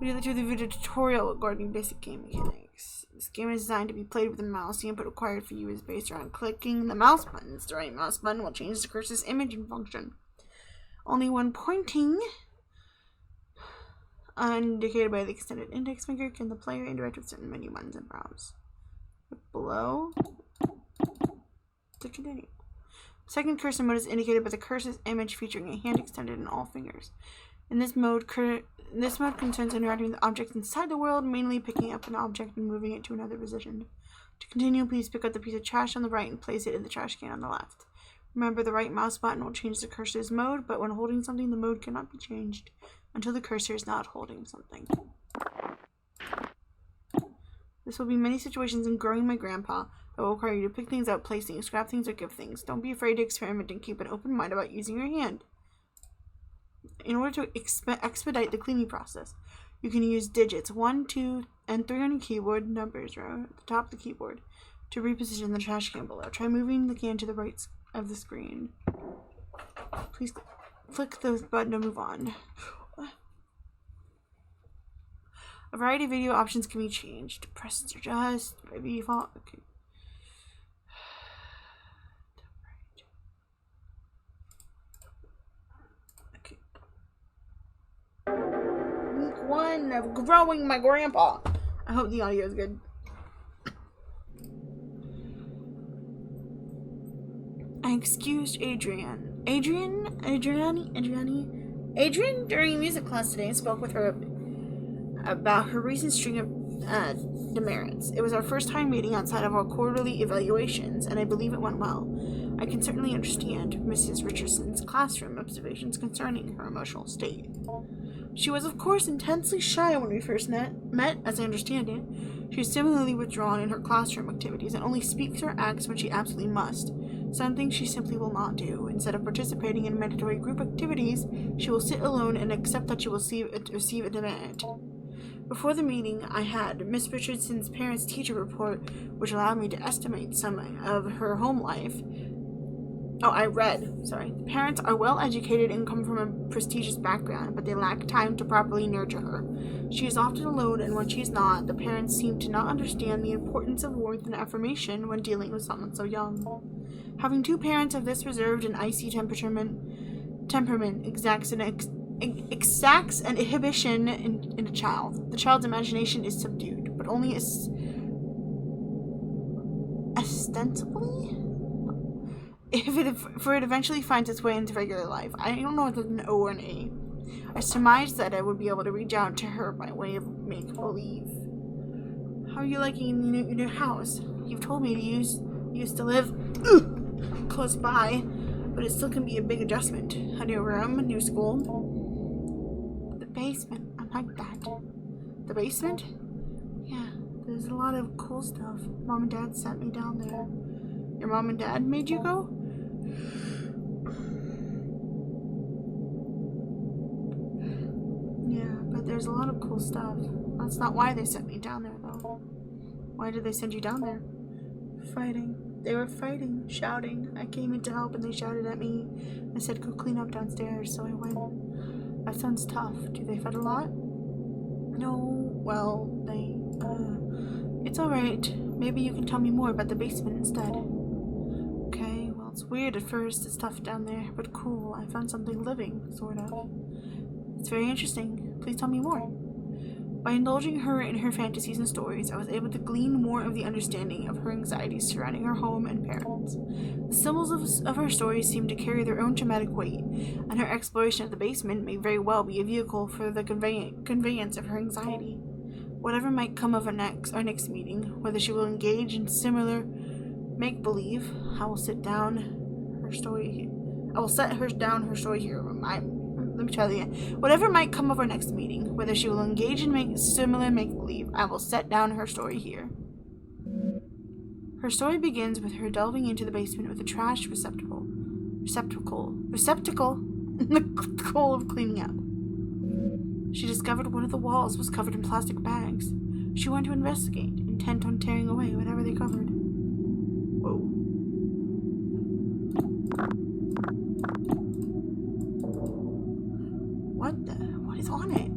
We did the video tutorial regarding basic game mechanics. This game is designed to be played with a mouse. The input required for you is based around clicking the mouse buttons. The right mouse button will change the cursor's image and function. Only when pointing, indicated by the extended index finger, can the player interact with certain menu buttons and browse. Look below to continue. Second cursor mode is indicated by the cursor's image featuring a hand extended and all fingers. In this mode concerns interacting with objects inside the world, mainly picking up an object and moving it to another position. To continue, please pick up the piece of trash on the right and place it in the trash can on the left. Remember, the right mouse button will change the cursor's mode, but when holding something, the mode cannot be changed until the cursor is not holding something. This will be many situations in Growing My Grandpa that will require you to pick things up, place things, scrap things, or give things. Don't be afraid to experiment and keep an open mind about using your hand. In order to expedite the cleaning process, you can use digits 1, 2, and 3 on your keyboard, numbers row at the top of the keyboard, to reposition the trash can below. Try moving the can to the right of the screen. Please click the button to move on. A variety of video options can be changed. Press adjust by default. Okay. Week 1 of Growing My Grandpa. I hope the audio is good. I excused Adrian during music class today and spoke with her about her recent string of demerits. It was our first time meeting outside of our quarterly evaluations, and I believe it went well. I can certainly understand Mrs. Richardson's classroom observations concerning her emotional state. She was, of course, intensely shy when we first met, as I understand it. She is similarly withdrawn in her classroom activities and only speaks or acts when she absolutely must. Some things she simply will not do. Instead of participating in mandatory group activities, she will sit alone and accept that she will receive a demerit. Before the meeting, I had Miss Richardson's parents-teacher report, which allowed me to estimate some of her home life. The parents are well educated and come from a prestigious background, but they lack time to properly nurture her. She is often alone, and when she is not, the parents seem to not understand the importance of warmth and affirmation when dealing with someone so young. Having two parents of this reserved and icy temperament exacts an inhibition in a child. The child's imagination is subdued, but only ostensibly? For it eventually finds its way into regular life. I don't know if it's an O or an A. I surmised that I would be able to reach out to her by way of make-believe. How are you liking your new house? You've told me you used to live close by, but it still can be a big adjustment. A new room, a new school. The basement, I like that. The basement? Yeah, there's a lot of cool stuff. Mom and Dad sent me down there. Your mom and dad made you go? Yeah, but there's a lot of cool stuff. That's not why they sent me down there, though. Why did they send you down there? Fighting. They were fighting, shouting. I came in to help and they shouted at me. I said, go clean up downstairs, so I went. That sounds tough. Do they fight a lot? No, well, they, it's alright. Maybe you can tell me more about the basement instead. Okay, well, it's weird at first. It's tough down there, but cool. I found something living, sort of. It's very interesting. Please tell me more. By indulging her in her fantasies and stories, I was able to glean more of the understanding of her anxieties surrounding her home and parents. The symbols of her stories seem to carry their own dramatic weight, and her exploration of the basement may very well be a vehicle for the conveyance of her anxiety. Whatever might come of our next meeting, whether she will engage in similar make-believe, I will set her down her story here. Let me try that again. Whatever might come of our next meeting, whether she will engage in similar make-believe, I will set down her story here. Her story begins with her delving into the basement with a trash receptacle in the goal of cleaning up. She discovered one of the walls was covered in plastic bags. She went to investigate, intent on tearing away whatever they covered. Whoa. What is on it?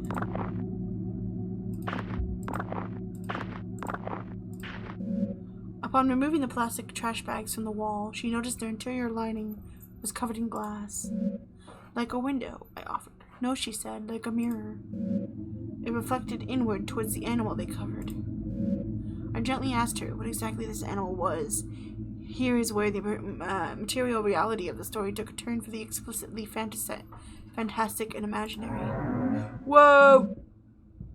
Upon removing the plastic trash bags from the wall, she noticed their interior lining was covered in glass. Like a window, I offered. No, she said, like a mirror. It reflected inward towards the animal they covered. I gently asked her what exactly this animal was. Here is where the material reality of the story took a turn for the explicitly fantastic and imaginary. Whoa!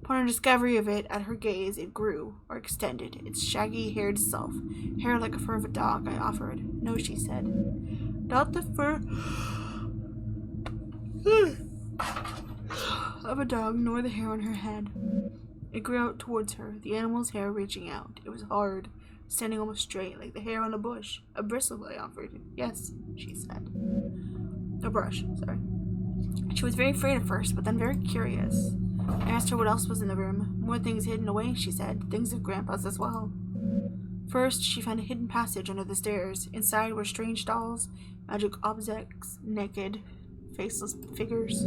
Upon her discovery of it, at her gaze, it grew, or extended, its shaggy-haired self. Hair like a fur of a dog, I offered. No, she said. Not the fur of a dog, nor the hair on her head. It grew out towards her, the animal's hair reaching out. It was hard, standing almost straight, like the hair on a bush. A bristle, I offered. Yes, she said. A brush, sorry. She was very afraid at first, but then very curious. I asked her what else was in the room. More things hidden away, she said. Things of Grandpa's as well. First, she found a hidden passage under the stairs. Inside were strange dolls, magic objects, naked, faceless figures.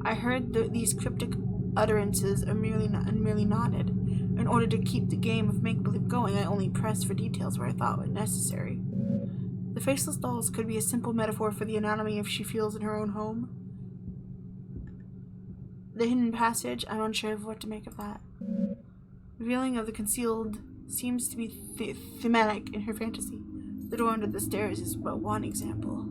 I heard these cryptic utterances and merely nodded. In order to keep the game of make-believe going, I only pressed for details where I thought it necessary. The faceless dolls could be a simple metaphor for the anatomy if she feels in her own home. The hidden passage, I'm unsure of what to make of that. Revealing of the concealed seems to be thematic in her fantasy. The door under the stairs is but one example.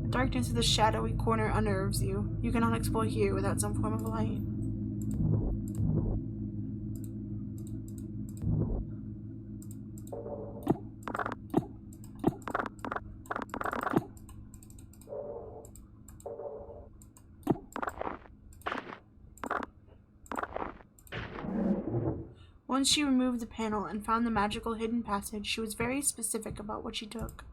The darkness of the shadowy corner unnerves you. You cannot explore here without some form of light. Once she removed the panel and found the magical hidden passage, she was very specific about what she took.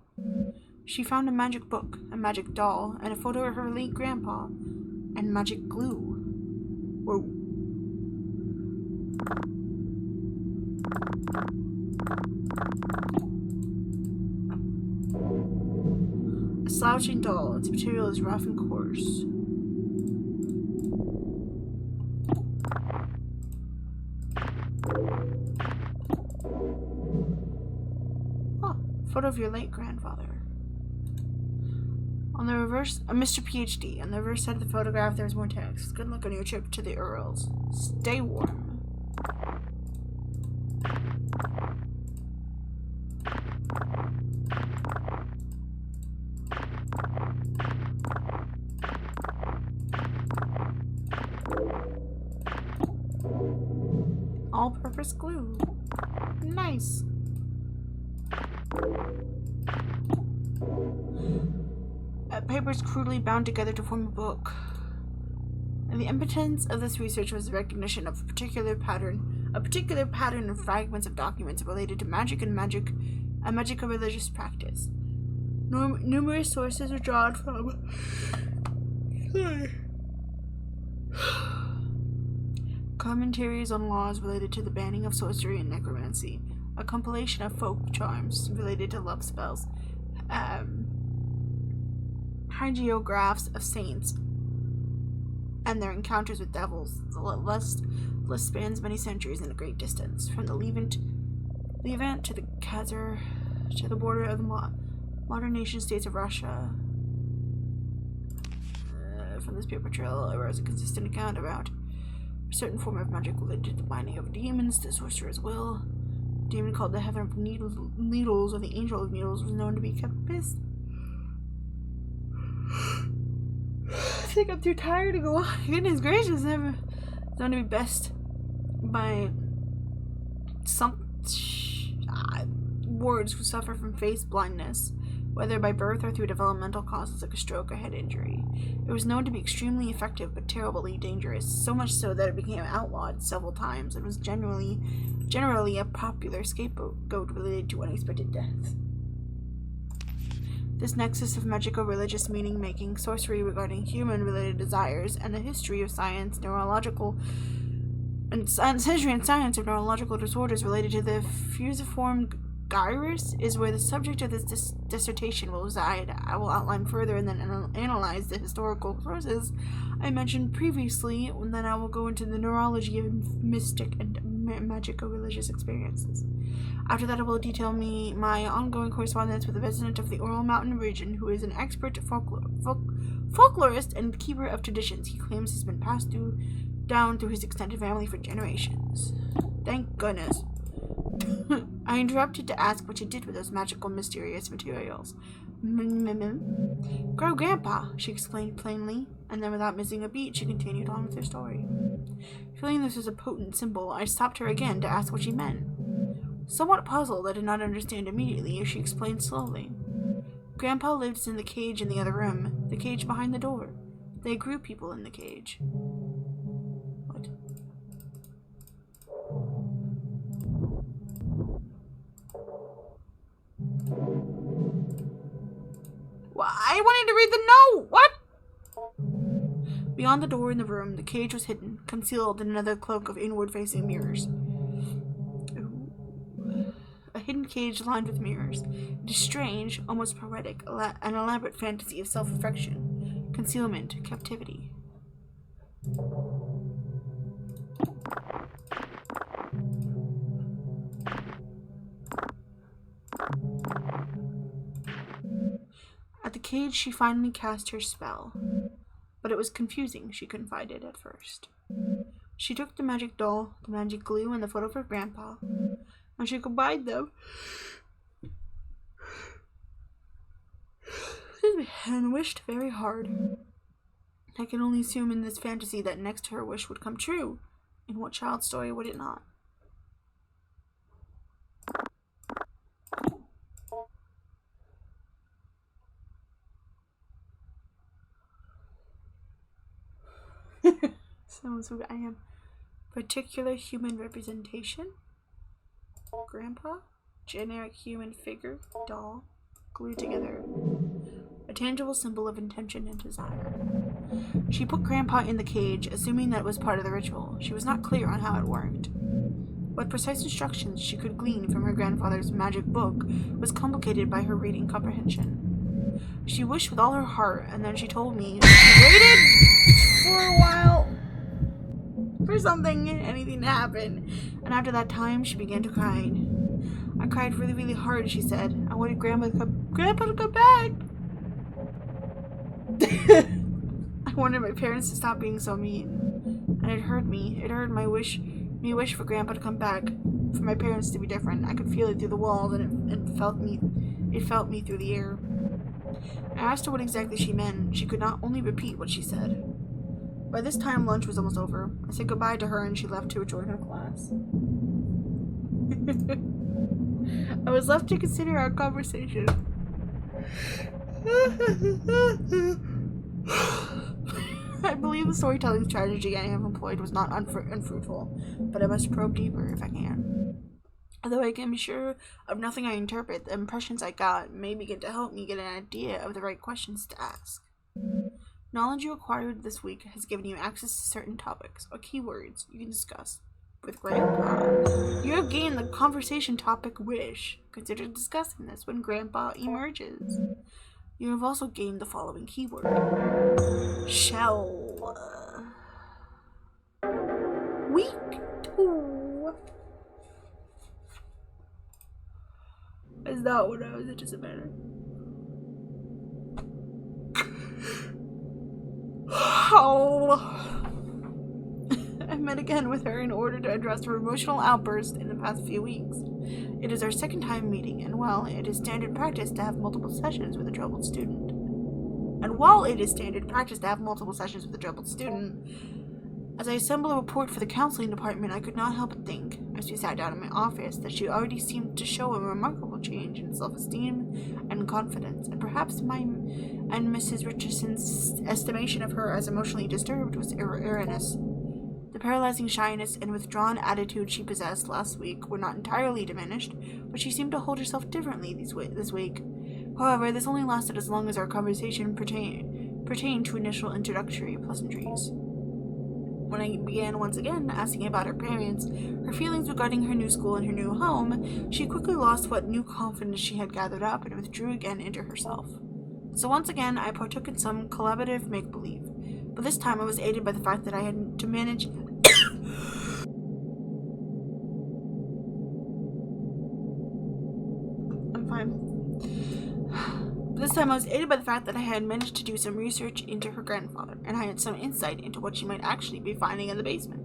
She found a magic book, a magic doll, and a photo of her late grandpa, and magic glue. Whoa. A slouching doll, its material is rough and coarse. Photo of your late grandfather. On the reverse, Mr. PhD. On the reverse side of the photograph, there's more text. Good luck on your trip to the Earls. Stay warm. All-purpose glue. Nice. Papers crudely bound together to form a book. And the impotence of this research was the recognition of a particular pattern of fragments of documents related to magic and magical religious practice. Numerous sources are drawn from commentaries on laws related to the banning of sorcery and necromancy, a compilation of folk charms related to love spells, hagiographs of saints and their encounters with devils. The list spans many centuries and a great distance, from the Levant to the Khazar to the border of the modern nation-states of Russia. From this paper trail arose a consistent account about a certain form of magic related to the binding of demons, the sorcerer's will. A demon called the Heaven of Needles, or the Angel of Needles, was known to be kept pissed. I think I'm too tired to go on. Goodness gracious, never known to be best by some wards who suffer from face blindness, whether by birth or through developmental causes like a stroke or head injury. It was known to be extremely effective but terribly dangerous, so much so that it became outlawed several times and was generally a popular scapegoat related to unexpected deaths. This nexus of magico-religious meaning-making, sorcery regarding human-related desires, and the history of science, history and science of neurological disorders related to the fusiform Gyrus is where the subject of this dissertation will reside. I will outline further and then analyze the historical sources I mentioned previously, and then I will go into the neurology of mystic and magical religious experiences. After that, I will detail my ongoing correspondence with a resident of the Oral Mountain region who is an expert folklorist and keeper of traditions he claims has been passed down through his extended family for generations. Thank goodness. I interrupted to ask what she did with those magical, mysterious materials. Grow Grandpa, she explained plainly, and then without missing a beat, she continued on with her story. Feeling this was a potent symbol, I stopped her again to ask what she meant. Somewhat puzzled, I did not understand immediately as she explained slowly. Grandpa lived in the cage in the other room, the cage behind the door. They grew people in the cage. What? Well, I wanted to read the note! What? Beyond the door in the room, the cage was hidden, concealed in another cloak of inward-facing mirrors. A hidden cage lined with mirrors. It is strange, almost poetic, an elaborate fantasy of self-affection, concealment, captivity. At the cage, she finally cast her spell. But it was confusing, she confided at first. She took the magic doll, the magic glue, and the photo of her grandpa, and she combined them and wished very hard. I can only assume in this fantasy that next her wish would come true. In what child's story would it not? Sounds who I am. Particular human representation. Grandpa. Generic human figure. Doll. Glued together. A tangible symbol of intention and desire. She put Grandpa in the cage, assuming that it was part of the ritual. She was not clear on how it worked. What precise instructions she could glean from her grandfather's magic book was complicated by her reading comprehension. She wished with all her heart, and then she told me she waited for a while for anything to happen. And after that time, she began to cry. I cried really, really hard, she said. I wanted Grandpa to come back. I wanted my parents to stop being so mean. And it hurt me. It hurt my wish for Grandpa to come back, for my parents to be different. I could feel it through the walls, and it felt me through the air. I asked her what exactly she meant. She could not only repeat what she said. By this time, lunch was almost over. I said goodbye to her, and she left to join her class. I was left to consider our conversation. I believe the storytelling strategy I have employed was not unfruitful, but I must probe deeper if I can. Although I can be sure of nothing I interpret, the impressions I got may begin to help me get an idea of the right questions to ask. Knowledge you acquired this week has given you access to certain topics or keywords you can discuss with Grandpa. You have gained the conversation topic wish. Consider discussing this when Grandpa emerges. You have also gained the following keyword. Shell. Week 2. Is that what I was anticipating? Oh. I met again with her in order to address her emotional outburst in the past few weeks. It is our second time meeting, and while it is standard practice to have multiple sessions with a troubled student, as I assemble a report for the counseling department, I could not help but think, as we sat down in my office, that she already seemed to show a remarkable change in self-esteem and confidence, and perhaps my and Mrs. Richardson's estimation of her as emotionally disturbed was erroneous. The paralyzing shyness and withdrawn attitude she possessed last week were not entirely diminished, but she seemed to hold herself differently this week. However, this only lasted as long as our conversation pertained to initial introductory pleasantries. When I began once again asking about her parents, her feelings regarding her new school and her new home, she quickly lost what new confidence she had gathered up and withdrew again into herself. So once again, I partook in some collaborative make-believe, but this time I was aided by the fact that I had to manage... I'm fine. This time I was aided by the fact that I had managed to do some research into her grandfather, and I had some insight into what she might actually be finding in the basement.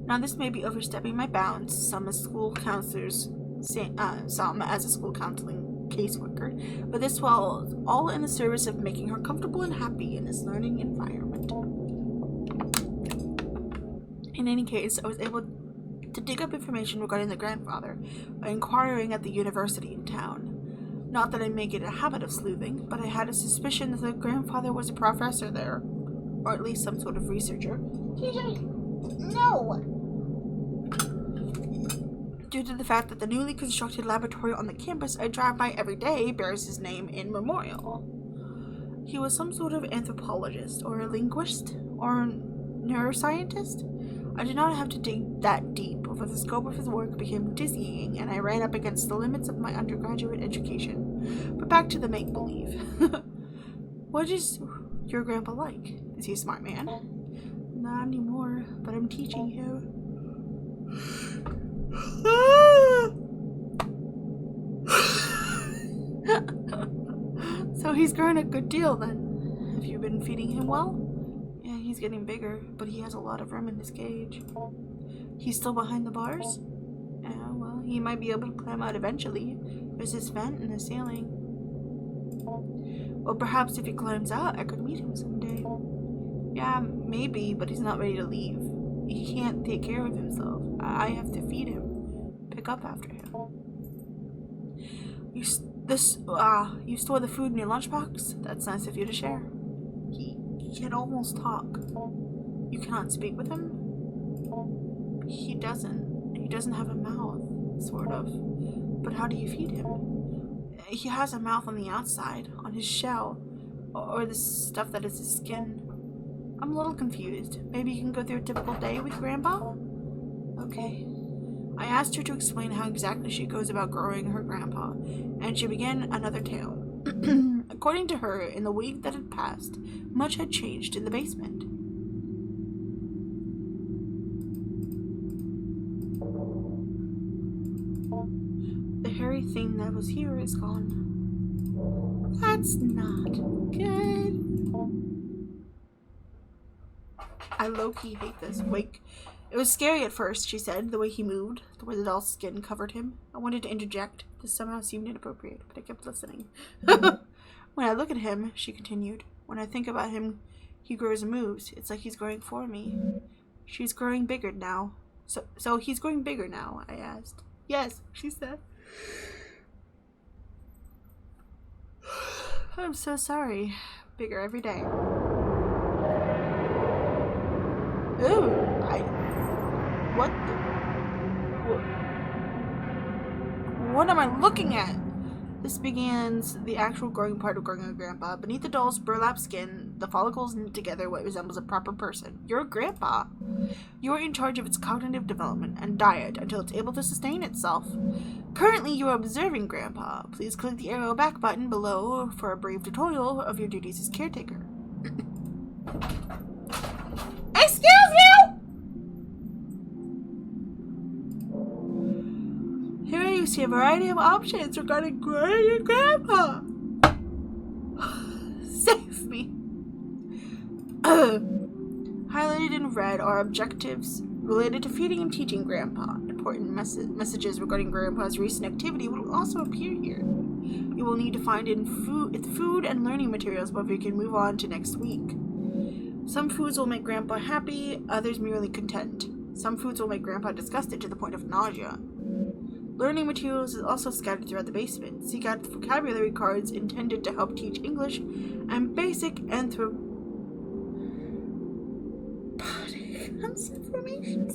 Now this may be overstepping my bounds, some as school counselors, some as a school counseling caseworker, but this was all in the service of making her comfortable and happy in this learning environment. In any case, I was able to dig up information regarding the grandfather by inquiring at the university in town. Not that I make it a habit of sleuthing, but I had a suspicion that the grandfather was a professor there, or at least some sort of researcher. TJ, no! Due to the fact that the newly constructed laboratory on the campus I drive by every day bears his name in memorial. He was some sort of anthropologist, or a linguist, or a neuroscientist. I did not have to dig that deep, for the scope of his work became dizzying, and I ran up against the limits of my undergraduate education. But back to the make-believe. What is your grandpa like? Is he a smart man? Not anymore, but I'm teaching him. So he's growing a good deal then. Have you been feeding him well? Yeah, he's getting bigger, but he has a lot of room in his cage. He's still behind the bars? Yeah, well, he might be able to climb out eventually. There's this vent in the ceiling. Well, perhaps if he climbs out, I could meet him someday. Yeah, maybe, but he's not ready to leave. He can't take care of himself. I have to feed him, pick up after him. You store the food in your lunchbox? That's nice of you to share. He can almost talk. You cannot speak with him? He doesn't have a mouth, sort of. But how do you feed him? He has a mouth on the outside, on his shell, or the stuff that is his skin. I'm a little confused. Maybe you can go through a typical day with Grandpa? Okay. I asked her to explain how exactly she goes about growing her grandpa, and she began another tale. According to her, in the week that had passed, much had changed in the basement. The hairy thing that was here is gone. That's not good. I low-key hate this. Wake. It was scary at first, she said, the way he moved, the way the doll's skin covered him. I wanted to interject. This somehow seemed inappropriate, but I kept listening. When I look at him, she continued, when I think about him, he grows and moves. It's like he's growing for me. She's growing bigger now. So he's growing bigger now, I asked. Yes, she said. I'm so sorry. Bigger every day. Ooh, what am I looking at? This begins the actual growing part of growing a grandpa. Beneath the doll's burlap skin, the follicles knit together what resembles a proper person. You're a grandpa. You're in charge of its cognitive development and diet until it's able to sustain itself. Currently, you are observing Grandpa. Please click the arrow back button below for a brief tutorial of your duties as caretaker. Excuse you! Here you see a variety of options regarding growing your grandpa. Save me. Highlighted in red are objectives related to feeding and teaching Grandpa. Important messages regarding Grandpa's recent activity will also appear here. You will need to find food and learning materials before you can move on to next week. Some foods will make Grandpa happy, others merely content. Some foods will make Grandpa disgusted to the point of nausea. Learning materials is also scattered throughout the basement. Seek out vocabulary cards intended to help teach English and basic anthropologic information.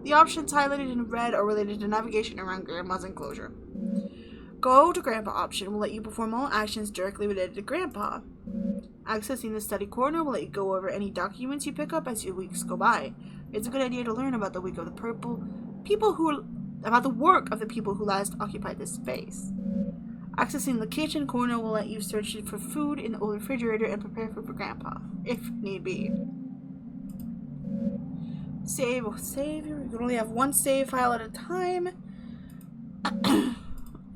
The options highlighted in red are related to navigation around Grandpa's enclosure. Go to Grandpa option will let you perform all actions directly related to Grandpa. Accessing the study corner will let you go over any documents you pick up as your weeks go by. It's a good idea to learn about the week of the about the work of the people who last occupied this space. Accessing the kitchen corner will let you search for food in the old refrigerator and prepare food for Grandpa, if need be. Save. You can only have one save file at a time.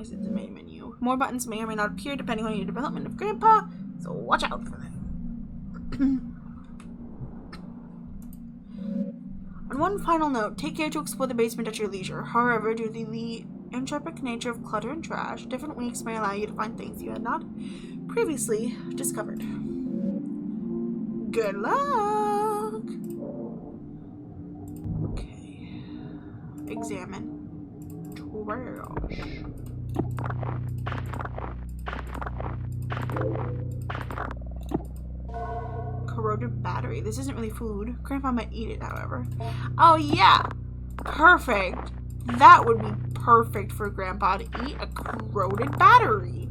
Is it the main menu? More buttons may or may not appear depending on your development of Grandpa, so watch out for them. On one final note, take care to explore the basement at your leisure. However, due to the entropic nature of clutter and trash, different weeks may allow you to find things you had not previously discovered. Good luck! Okay. Examine. Trash. Corroded battery. This isn't really food. Grandpa might eat it, however. Oh, yeah! Perfect! That would be perfect for Grandpa to eat, a corroded battery.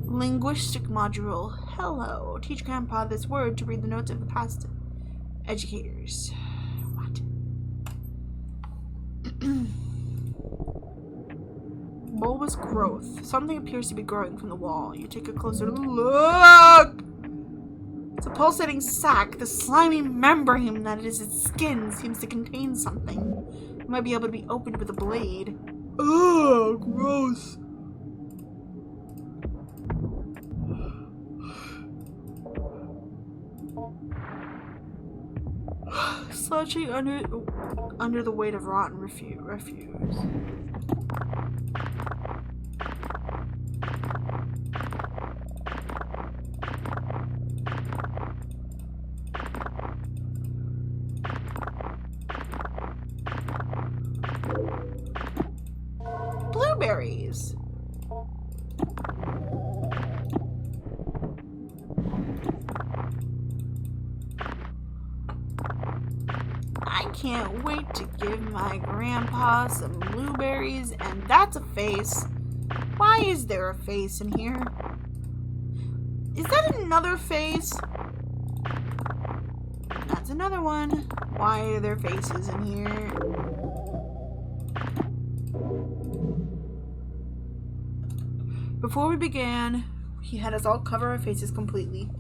Linguistic module. Hello. Teach Grandpa this word to read the notes of the past educators. What? Bulbous growth. Something appears to be growing from the wall. You take a closer look. It's a pulsating sac. The slimy membrane that is its skin seems to contain something. It might be able to be opened with a blade. Ugh, gross. Slouching under the weight of rotten refuse. Blueberries. I can't wait to give my grandpa some blueberries, and that's a face. Why is there a face in here? Is that another face? That's another one. Why are there faces in here? Before we began, he had us all cover our faces completely.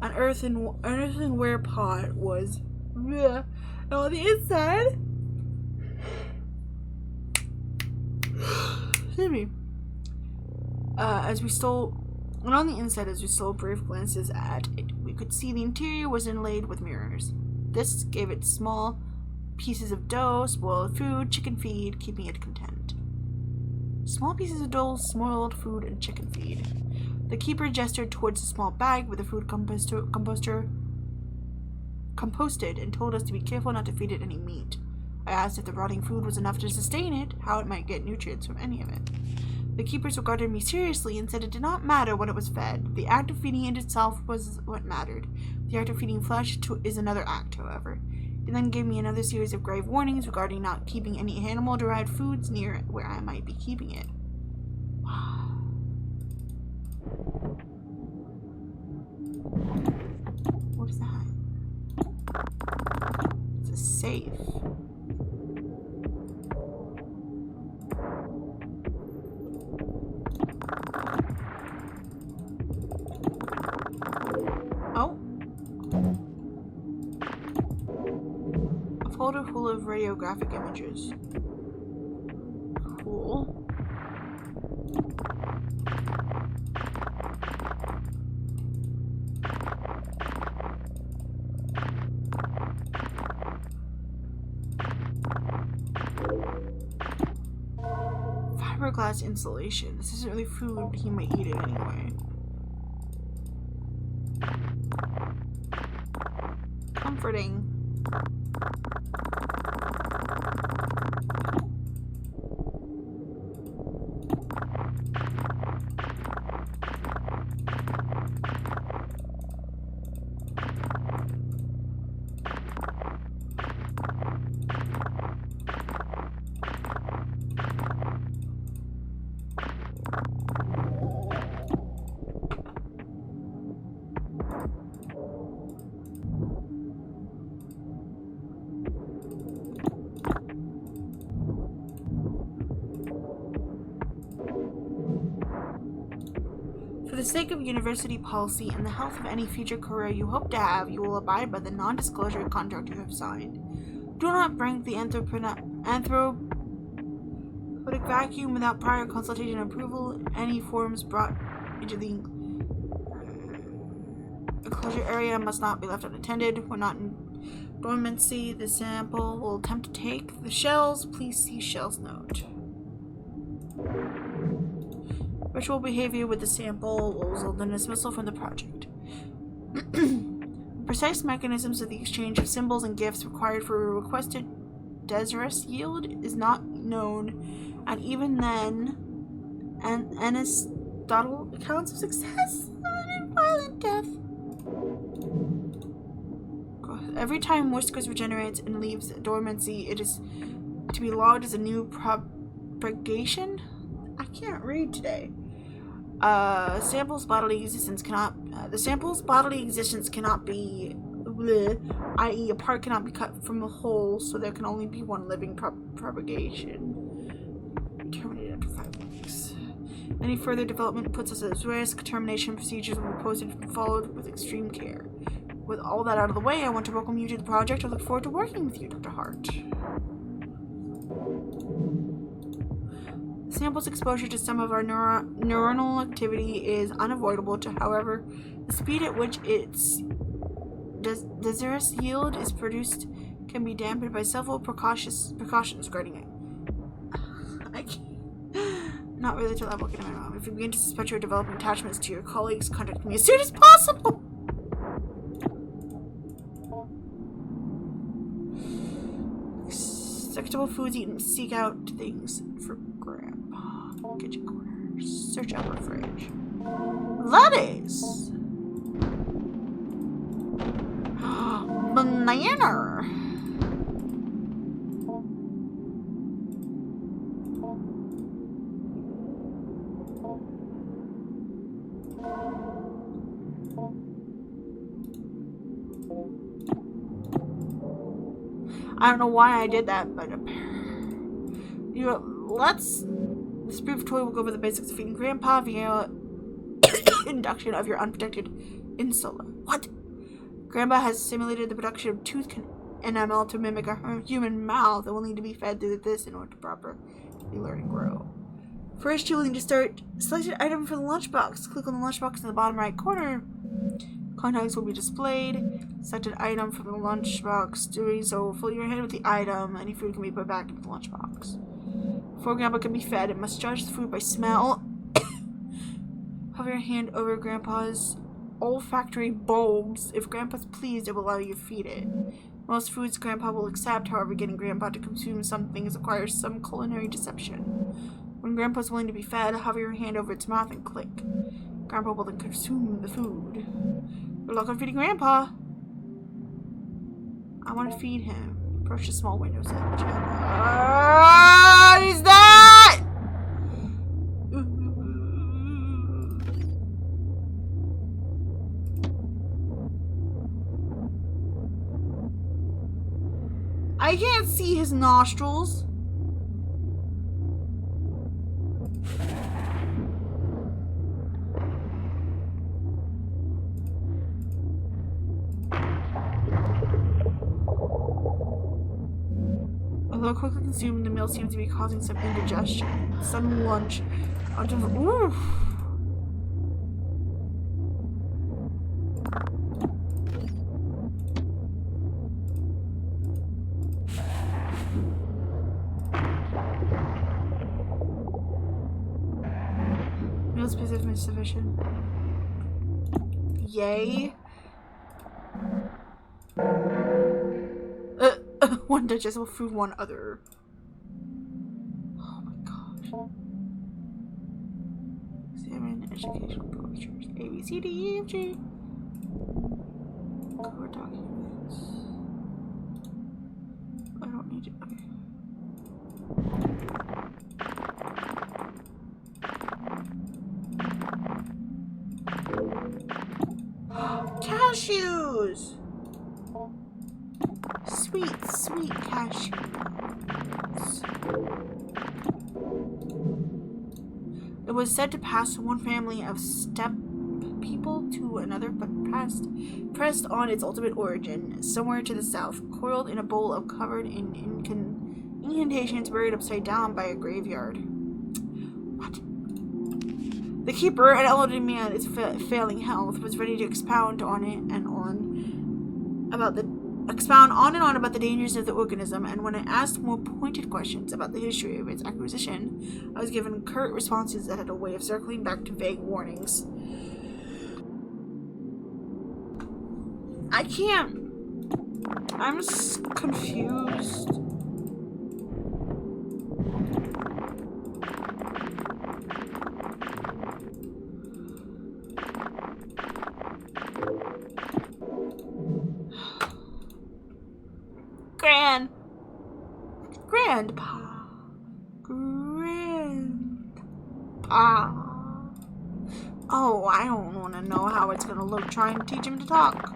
An earthenware pot was on the inside. Excuse me. And on the inside, as we stole brief glances at it, we could see the interior was inlaid with mirrors. This gave it small pieces of dough, spoiled food, chicken feed, keeping it content. Small pieces of dough, spoiled food, and chicken feed. The keeper gestured towards a small bag with the food composted and told us to be careful not to feed it any meat. I asked if the rotting food was enough to sustain it, how it might get nutrients from any of it. The keepers regarded me seriously and said it did not matter what it was fed. The act of feeding it itself was what mattered. The act of feeding flesh is another act, however. He then gave me another series of grave warnings regarding not keeping any animal-derived foods near where I might be keeping it. What is that? It's a safe. Oh. A folder full of radiographic images. Cool. Fiberglass insulation. This isn't really food, but he might eat it anyway. Comforting. sake of university policy and the health of any future career you hope to have, you will abide by the non-disclosure contract you have signed. Do not bring the anthropotic vacuum without prior consultation and approval. Any forms brought into the enclosure area must not be left unattended. When not in dormancy, the sample will attempt to take the shells. Please see shells note. Ritual behavior with the sample will result in dismissal from the project. Precise mechanisms of the exchange of symbols and gifts required for a requested desirous yield is not known, and even then, Aristotle accounts of success and violent death. Every time Whiskers regenerates and leaves dormancy, it is to be logged as a new propagation. I can't read today. The sample's bodily existence cannot be, i.e. a part cannot be cut from the whole, so there can only be one living propagation. Terminated after 5 weeks. Any further development puts us at risk. Termination procedures will be posted and followed with extreme care. With all that out of the way, I want to welcome you to the project. I look forward to working with you, Dr. Hart. Sample's exposure to some of our neuronal activity is unavoidable. However, the speed at which its desirous yield is produced can be dampened by several precautions regarding it. I can't. Not really to level in my mom. If you begin to suspect you're developing attachments to your colleagues, contact me as soon as possible. Acceptable foods eaten. Seek out things for Grandpa. Kitchen corners. Search upper fridge. Lettuce. Banana. I don't know why I did that, but this brief toy will go over the basics of feeding Grandpa via induction of your unprotected insula. What? Grandpa has simulated the production of tooth enamel to mimic a human mouth. It will need to be fed through this in order to properly learn and grow. First, you will need to start selected item for the lunchbox. Click on the lunchbox in the bottom right corner. Contacts will be displayed. Selected item from the lunchbox. Doing so will fill your hand with the item. Any food can be put back into the lunchbox. Before Grandpa can be fed, it must judge the food by smell. Hover your hand over Grandpa's olfactory bulbs. If Grandpa's pleased, it will allow you to feed it. Most foods Grandpa will accept, however, getting Grandpa to consume some things requires some culinary deception. When Grandpa's willing to be fed, hover your hand over its mouth and click. Grandpa will then consume the food. Good luck on feeding Grandpa. I want to feed him. Approach the small window sandwich. What is that? I can't see his nostrils. Although quickly consuming, the meal seems to be causing some indigestion. Sudden lunch. Oof. Meal specific is sufficient. Yay. One digestible food, one other. Oh my gosh. Examine educational posters. A, B, C, D, E, F, G. Cover documents. I don't need it. Okay. Cashews! Sweet, sweet cashews. It was said to pass from one family of people to another, but pressed on its ultimate origin, somewhere to the south, coiled in a bowl of covered in incantations, buried upside down by a graveyard. What? The keeper, an elderly man, is failing health, was ready to expound on and on about the dangers of the organism, and when I asked more pointed questions about the history of its acquisition, I was given curt responses that had a way of circling back to vague warnings. I can't. I'm confused. Grandpa. Oh, I don't want to know how it's going to look trying to teach him to talk.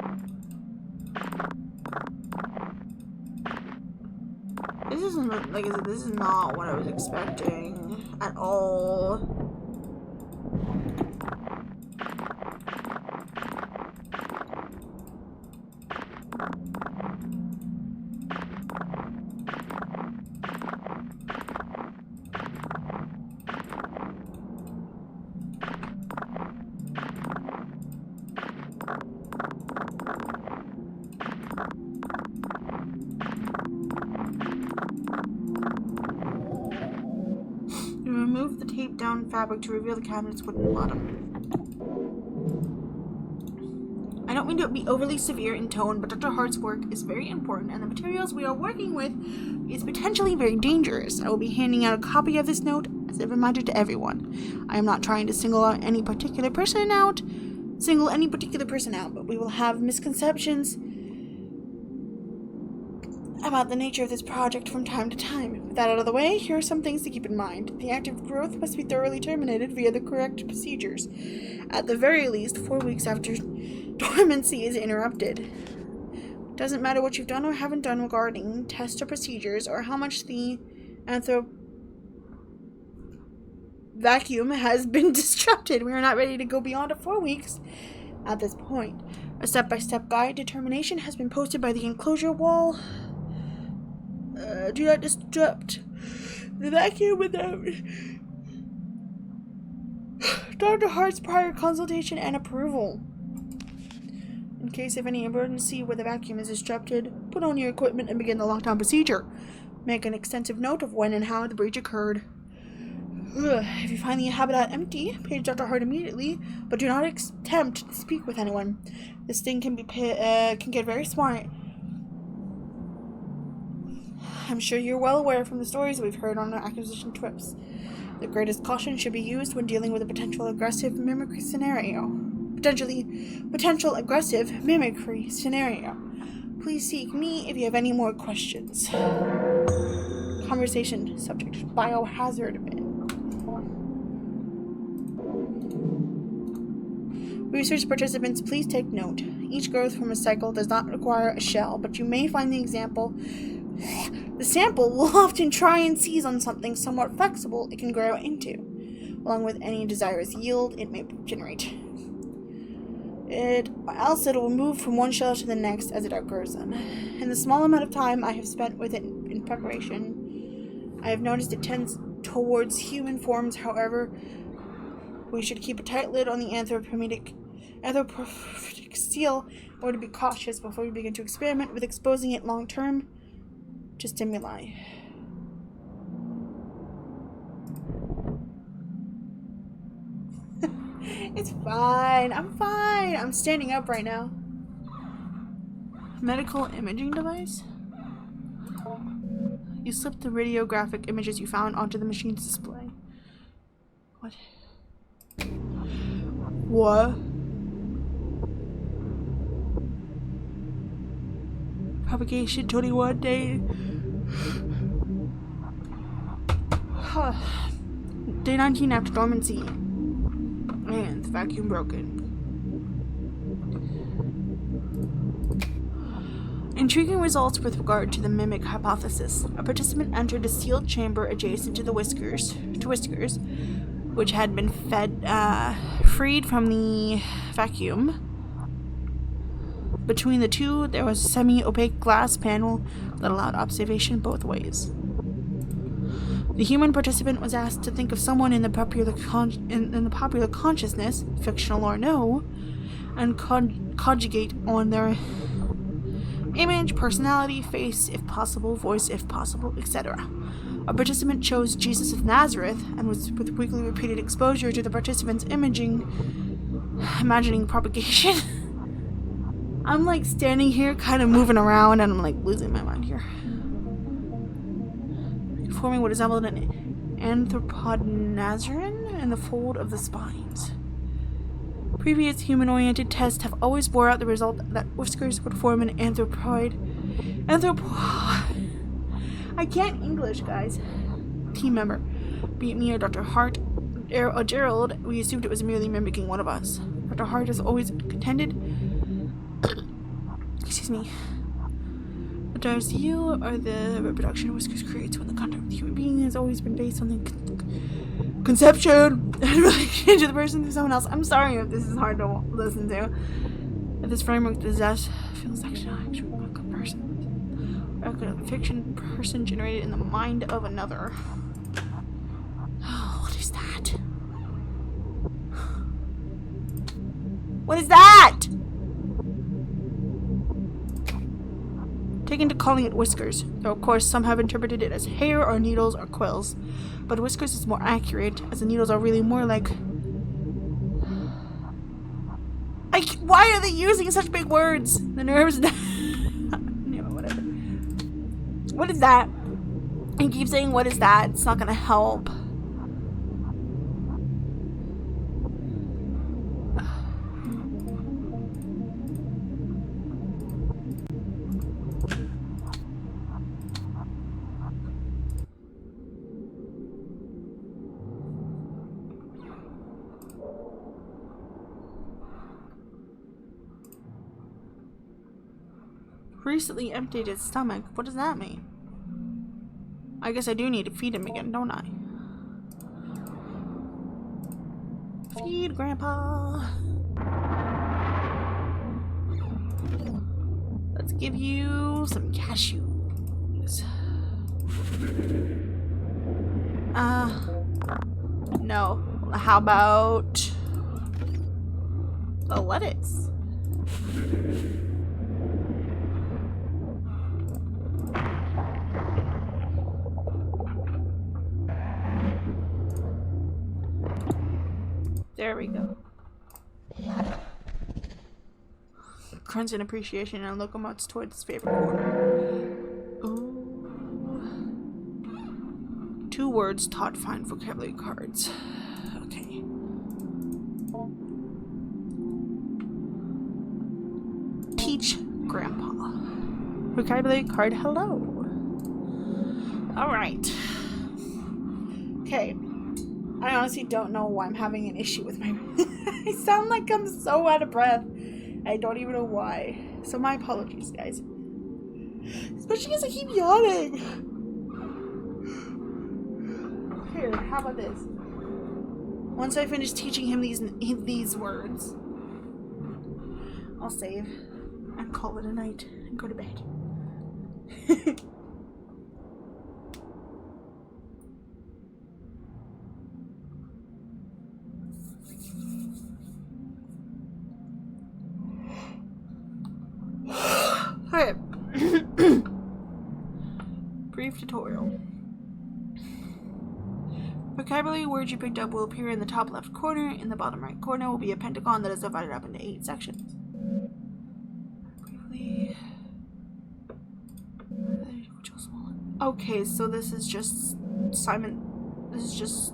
This isn't, like I said, this is not what I was expecting at all. Remove the taped down fabric to reveal the cabinet's wooden bottom. I don't mean to be overly severe in tone, but Dr. Hart's work is very important, and the materials we are working with is potentially very dangerous. I will be handing out a copy of this note as a reminder to everyone. I am not trying to single any particular person out, but we will have misconceptions about the nature of this project from time to time. With that out of the way, here are some things to keep in mind. The active growth must be thoroughly terminated via the correct procedures. At the very least, 4 weeks after dormancy is interrupted. It doesn't matter what you've done or haven't done regarding tests or procedures, or how much the vacuum has been disrupted. We are not ready to go beyond 4 weeks at this point. A step-by-step guide determination has been posted by the enclosure wall. Do not disrupt the vacuum without Dr. Hart's prior consultation and approval. In case of any emergency where the vacuum is disrupted, put on your equipment and begin the lockdown procedure. Make an extensive note of when and how the breach occurred. If you find the habitat empty, page Dr. Hart immediately, but do not attempt to speak with anyone. This thing can get very smart. I'm sure you're well aware from the stories we've heard on our acquisition trips. The greatest caution should be used when dealing with a potential aggressive mimicry scenario. Please seek me if you have any more questions. Conversation subject: biohazard bin. Research participants, please take note. Each growth from a cycle does not require a shell, but you may find the sample will often try and seize on something somewhat flexible it can grow into, along with any desirous yield it may generate. Else it will move from one shell to the next as it outgrows them. In the small amount of time I have spent with it in preparation, I have noticed it tends towards human forms. However, we should keep a tight lid on the anthropomorphic seal in order to be cautious before we begin to experiment with exposing it long term to stimuli. It's fine. I'm fine. I'm standing up right now. Medical imaging device? You slip the radiographic images you found onto the machine's display. What? What? Propagation 21 day. Day 19 after dormancy. And the vacuum broken. Intriguing results with regard to the mimic hypothesis. A participant entered a sealed chamber adjacent to whiskers, which had been freed from the vacuum. Between the two, there was a semi-opaque glass panel that allowed observation both ways. The human participant was asked to think of someone in the popular consciousness, fictional or no, and conjugate on their image, personality, face if possible, voice if possible, etc. A participant chose Jesus of Nazareth and was with weekly repeated exposure to the participant's imagining propagation. I'm like standing here kind of moving around and I'm like losing my mind here. Forming what resembled an anthropodnazarin in the fold of the spines. Previous human-oriented tests have always bore out the result that whiskers would form an anthropoid. I can't English, guys. Team member. Be it me or Dr. Hart or Gerald, we assumed it was merely mimicking one of us. Dr. Hart has always contended. Excuse me. The zeal or the reproduction of whiskers creates when the contact with a human being has always been based on the conception and relation to the person to someone else. I'm sorry if this is hard to listen to. If this framework possess feels actually like a person. A fiction person generated in the mind of another. Oh, what is that? What is that? Taken to calling it whiskers, though of course some have interpreted it as hair or needles or quills, but whiskers is more accurate, as the needles are really more like... why are they using such big words? The nerves... no, whatever. What is that? I keep saying what is that? It's not gonna help. Recently emptied his stomach. What does that mean? I guess I do need to feed him again, don't I? Feed Grandpa. Let's give you some cashews. No. How about the lettuce? There we go. Grunts in appreciation and locomotes towards his favorite corner. Ooh. 2 words taught fine vocabulary cards. Okay. Teach Grandpa. Vocabulary card hello. Alright. Okay. I honestly don't know why I'm having an issue with my... I sound like I'm so out of breath. I don't even know why. So my apologies, guys. Especially because I keep yawning. Here, how about this? Once I finish teaching him these words, I'll save and call it a night and go to bed. Alright. Brief tutorial. Vocabulary words you picked up will appear in the top left corner. In the bottom right corner will be a pentagon that is divided up into 8 sections. Briefly. Okay, so this is just Simon. This is just.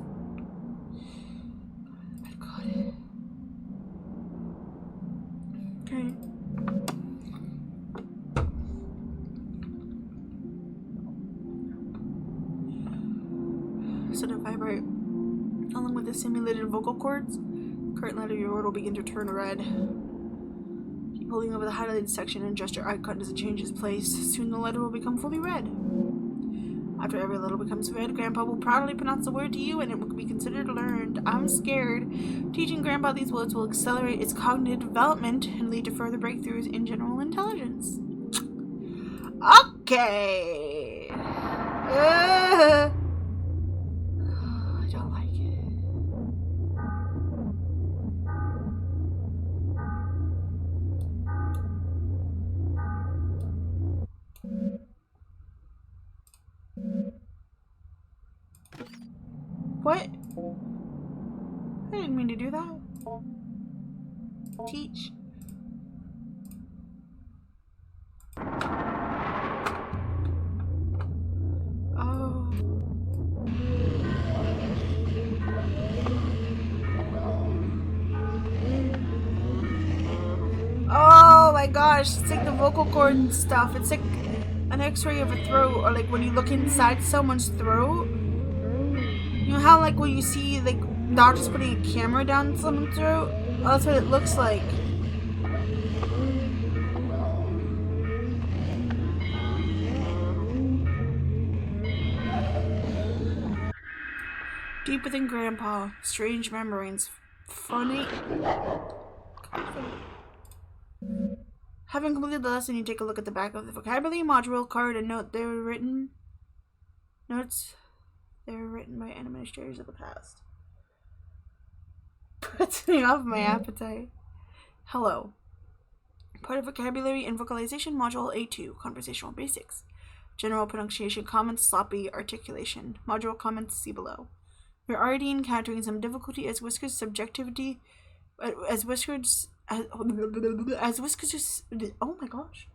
God. Okay. So to vibrate along with the simulated vocal cords, the current letter of your word will begin to turn red. Keep holding over the highlighted section and adjust your icon as it changes place. Soon the letter will become fully red. After every little becomes red, Grandpa will proudly pronounce the word to you and it will be considered learned. I'm scared. Teaching Grandpa these words will accelerate its cognitive development and lead to further breakthroughs in general intelligence. Okay. I don't like it. What? I didn't mean to do that. Teach. Oh. Oh my gosh, it's like the vocal cord and stuff. It's like an x-ray of a throat, or like when you look inside someone's throat. You know how like when you see like doctors putting a camera down someone's throat? Oh, that's what it looks like. Deep within Grandpa, strange memories. Funny. Having completed the lesson, you take a look at the back of the vocabulary module card and note notes they were written by administrators of the past. Puts me off my appetite. Hello. Part of vocabulary and vocalization module A2, conversational basics. General pronunciation comments, sloppy articulation. Module comments see below. We're already encountering some difficulty as Whiskers' subjectivity, oh my gosh.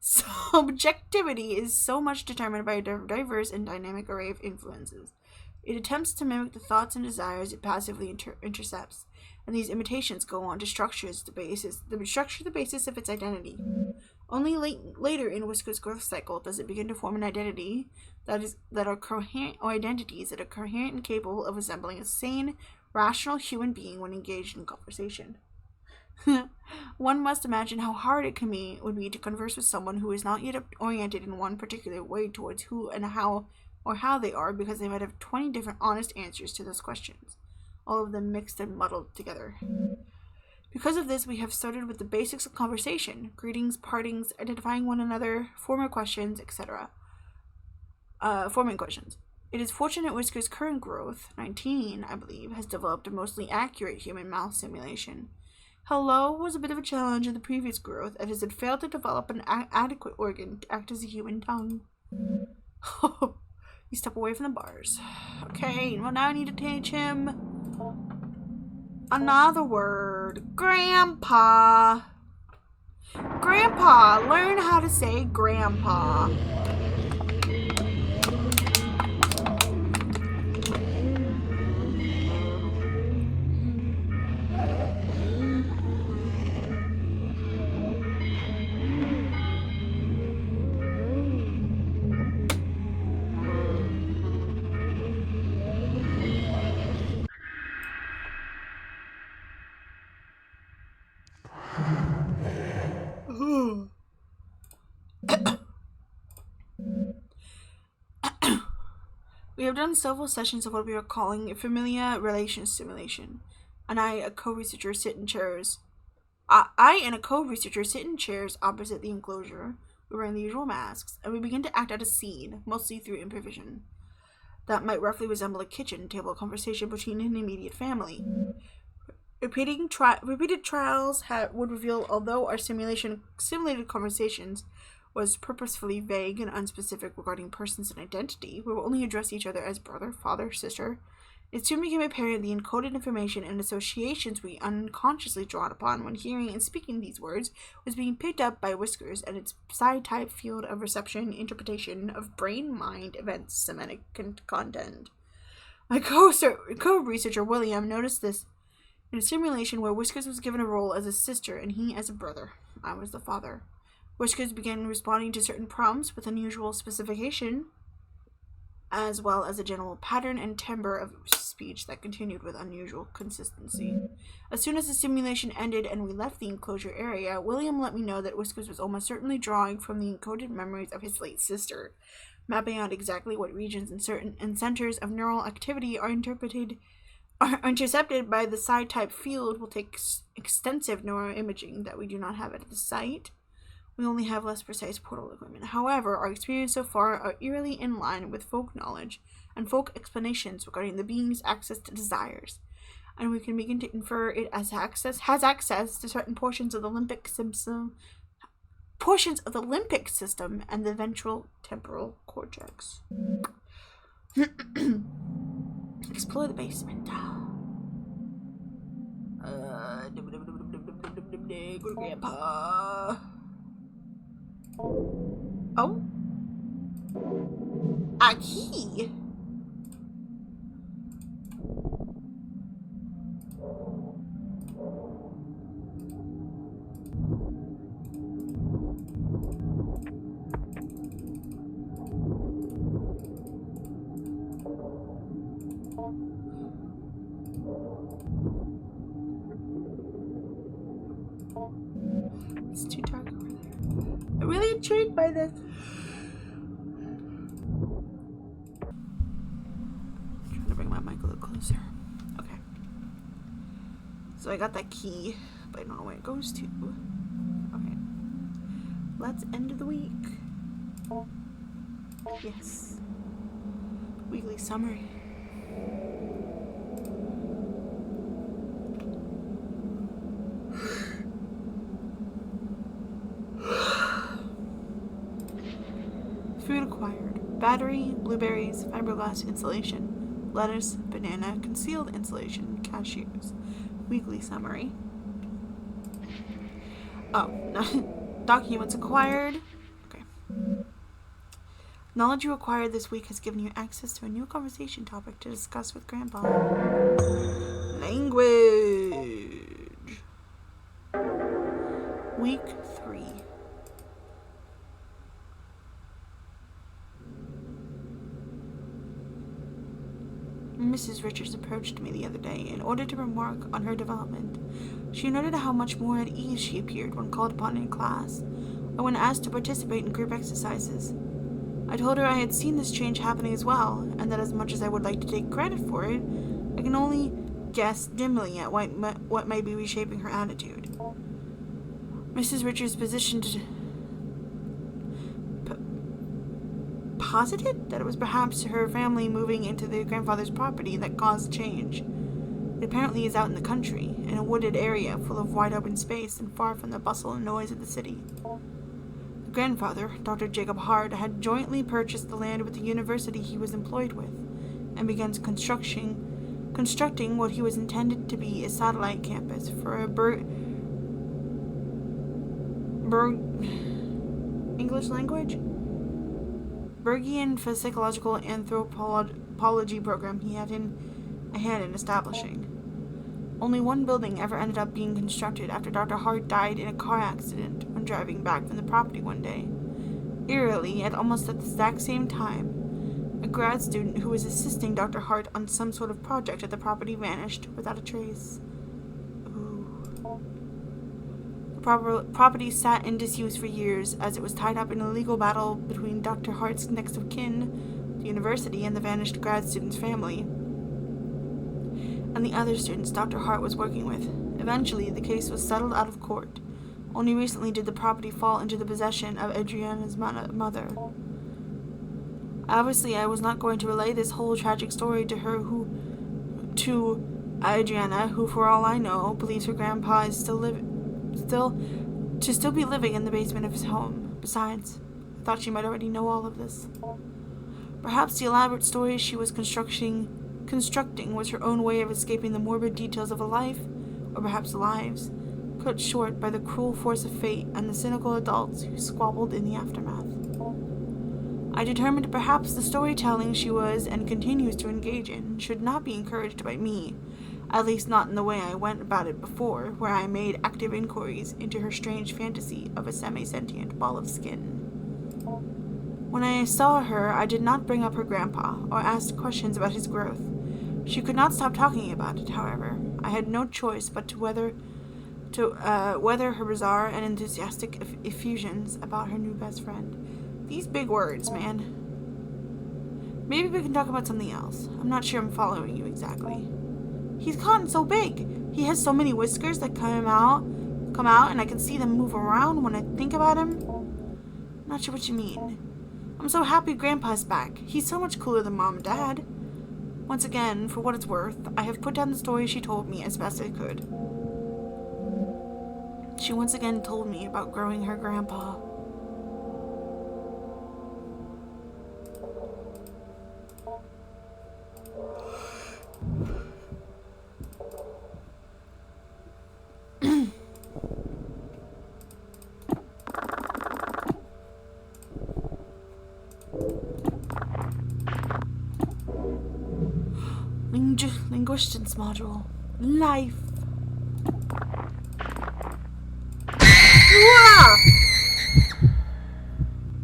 Subjectivity is so much determined by a diverse and dynamic array of influences. It attempts to mimic the thoughts and desires it passively intercepts, and these imitations go on to structure the basis of its identity. Only later in Whisker's growth cycle does it begin to form an identity that are coherent, or identities that are coherent and capable of resembling a sane, rational human being when engaged in conversation. One must imagine how hard it would be to converse with someone who is not yet oriented in one particular way towards who and how they are, because they might have 20 different honest answers to those questions, all of them mixed and muddled together. Because of this, we have started with the basics of conversation: greetings, partings, identifying one another, forming questions, etc. Forming questions. It is fortunate Whisker's current growth, 19, I believe, has developed a mostly accurate human mouth simulation. Hello was a bit of a challenge in the previous growth, as it failed to develop an adequate organ to act as a human tongue. You step away from the bars. Okay, well now I need to teach him another word. Grandpa. Grandpa. Learn how to say grandpa. We have done several sessions of what we are calling a familiar relations simulation, and I and a co-researcher sit in chairs opposite the enclosure. We wear the usual masks, and we begin to act out a scene, mostly through improvisation, that might roughly resemble a kitchen table conversation between an immediate family. Repeated trials would reveal, although our simulated conversations was purposefully vague and unspecific regarding persons and identity, we will only address each other as brother, father, sister. It soon became apparent the encoded information and associations we unconsciously drawn upon when hearing and speaking these words was being picked up by Whiskers and its psi-type field of reception, interpretation of brain-mind events, semantic content. My co-researcher William noticed this in a simulation where Whiskers was given a role as a sister and he as a brother. I was the father. Whiskers began responding to certain prompts with unusual specification. as well as a general pattern and timbre of speech that continued with unusual consistency. As soon as the simulation ended and we left the enclosure area, William let me know that Whiskers was almost certainly drawing from the encoded memories of his late sister, mapping out exactly what regions and centers of neural activity are intercepted by the psi-type field will take extensive neuroimaging that we do not have at the site. We only have less precise portal equipment. However, our experience so far are eerily in line with folk knowledge and folk explanations regarding the being's access to desires, and we can begin to infer it has access to certain portions of the limbic system and the ventral temporal cortex. Explore the basement. Go to Grandpa. Oh? A key? It's too dark over there. I'm really intrigued by this. I'm trying to bring my mic a little closer. Okay. So I got that key, but I don't know where it goes to. Okay. Let's end the week. Yes. Weekly summary. Food acquired. Battery, blueberries, fiberglass insulation, lettuce, banana, concealed insulation, cashews. Weekly summary. Oh, no. Documents acquired. Okay. Knowledge you acquired this week has given you access to a new conversation topic to discuss with Grandpa. Language. Week 3. Mrs. Richards approached me the other day in order to remark on her development. She noted how much more at ease she appeared when called upon in class, or when asked to participate in group exercises. I told her I had seen this change happening as well, and that as much as I would like to take credit for it, I can only guess dimly at what may be reshaping her attitude. Mrs. Richards posited that it was perhaps her family moving into their grandfather's property that caused the change. It apparently is out in the country, in a wooded area full of wide open space and far from the bustle and noise of the city. The grandfather, Dr. Jacob Hart, had jointly purchased the land with the university he was employed with, and began constructing what he was intended to be a satellite campus for a English language? Bergian psychological anthropology program he had a hand in establishing. Only one building ever ended up being constructed after Dr. Hart died in a car accident when driving back from the property one day. Eerily, at almost the exact same time, a grad student who was assisting Dr. Hart on some sort of project at the property vanished without a trace. The property sat in disuse for years as it was tied up in a legal battle between Dr. Hart's next of kin, the university, and the vanished grad student's family, and the other students Dr. Hart was working with. Eventually, the case was settled out of court. Only recently did the property fall into the possession of Adriana's mother. Obviously, I was not going to relay this whole tragic story to Adriana, who, for all I know, believes her grandpa is still be living in the basement of his home. Besides, I thought she might already know all of this. Perhaps the elaborate story she was constructing was her own way of escaping the morbid details of a life, or perhaps lives, cut short by the cruel force of fate and the cynical adults who squabbled in the aftermath. I determined perhaps the storytelling she was and continues to engage in should not be encouraged by me, at least not in the way I went about it before, where I made active inquiries into her strange fantasy of a semi-sentient ball of skin. When I saw her, I did not bring up her grandpa or ask questions about his growth. She could not stop talking about it, however. I had no choice but to weather her bizarre and enthusiastic effusions about her new best friend. These big words, man. Maybe we can talk about something else. I'm not sure I'm following you exactly. He's gotten so big. He has so many whiskers that come out, and I can see them move around when I think about him. Not sure what you mean. I'm so happy Grandpa's back. He's so much cooler than Mom and Dad. Once again, for what it's worth, I have put down the story she told me as best I could. She once again told me about growing her grandpa. Linguistics module. Life.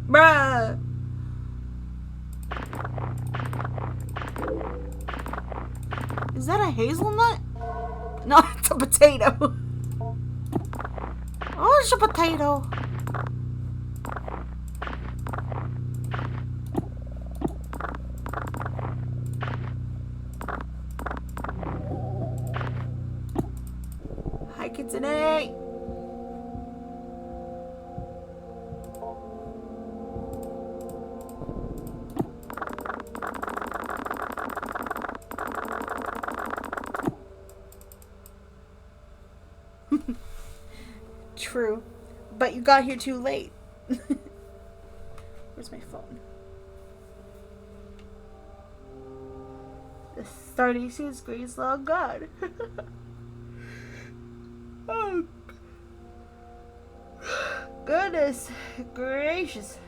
Bruh. Is that a hazelnut? No, it's a potato. Oh, it's a potato. Hi, Kitsune. True. But you got here too late. Where's my phone? The starting screen's long gone. Oh. Goodness gracious.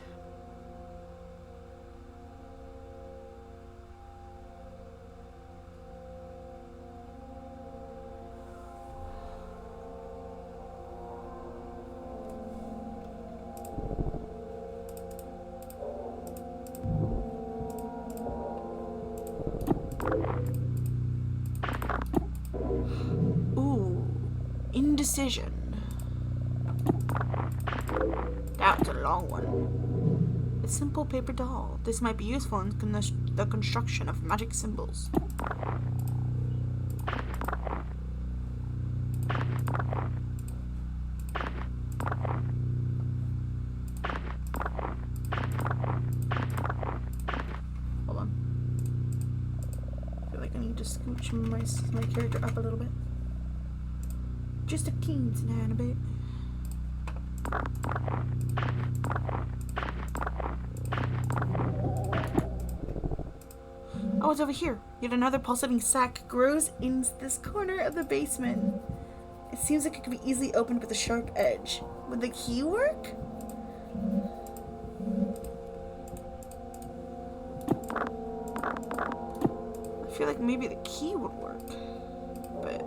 Indecision. That's a long one. A simple paper doll. This might be useful in the construction of magic symbols. Hold on. I feel like I need to scooch my character up a little bit. Just a teeny bit. Oh, it's over here. Yet another pulsating sac grows in this corner of the basement. It seems like it could be easily opened with a sharp edge. Would the key work? I feel like maybe the key would work. But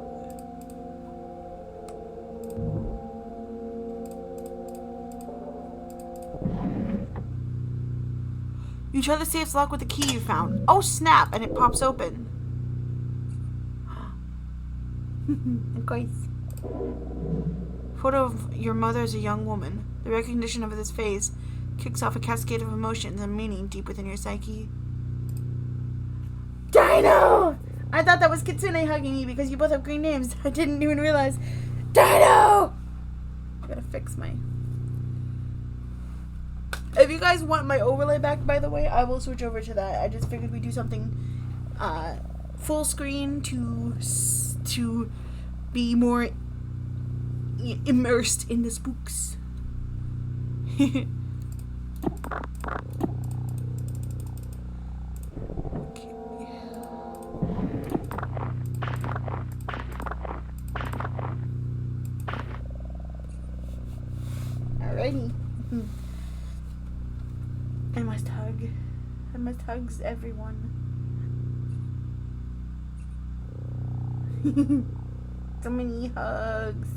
you try the safe's lock with the key you found. Oh snap! And it pops open. Of course. Photo of your mother as a young woman. The recognition of this phase kicks off a cascade of emotions and meaning deep within your psyche. Dino! I thought that was Kitsune hugging me because you both have green names. I didn't even realize. Dino! I gotta fix my... If you guys want my overlay back, by the way, I will switch over to that. I just figured we'd do something full screen to be more immersed in the spooks. Okay. Alrighty. I must hug. I must hug everyone. So many hugs.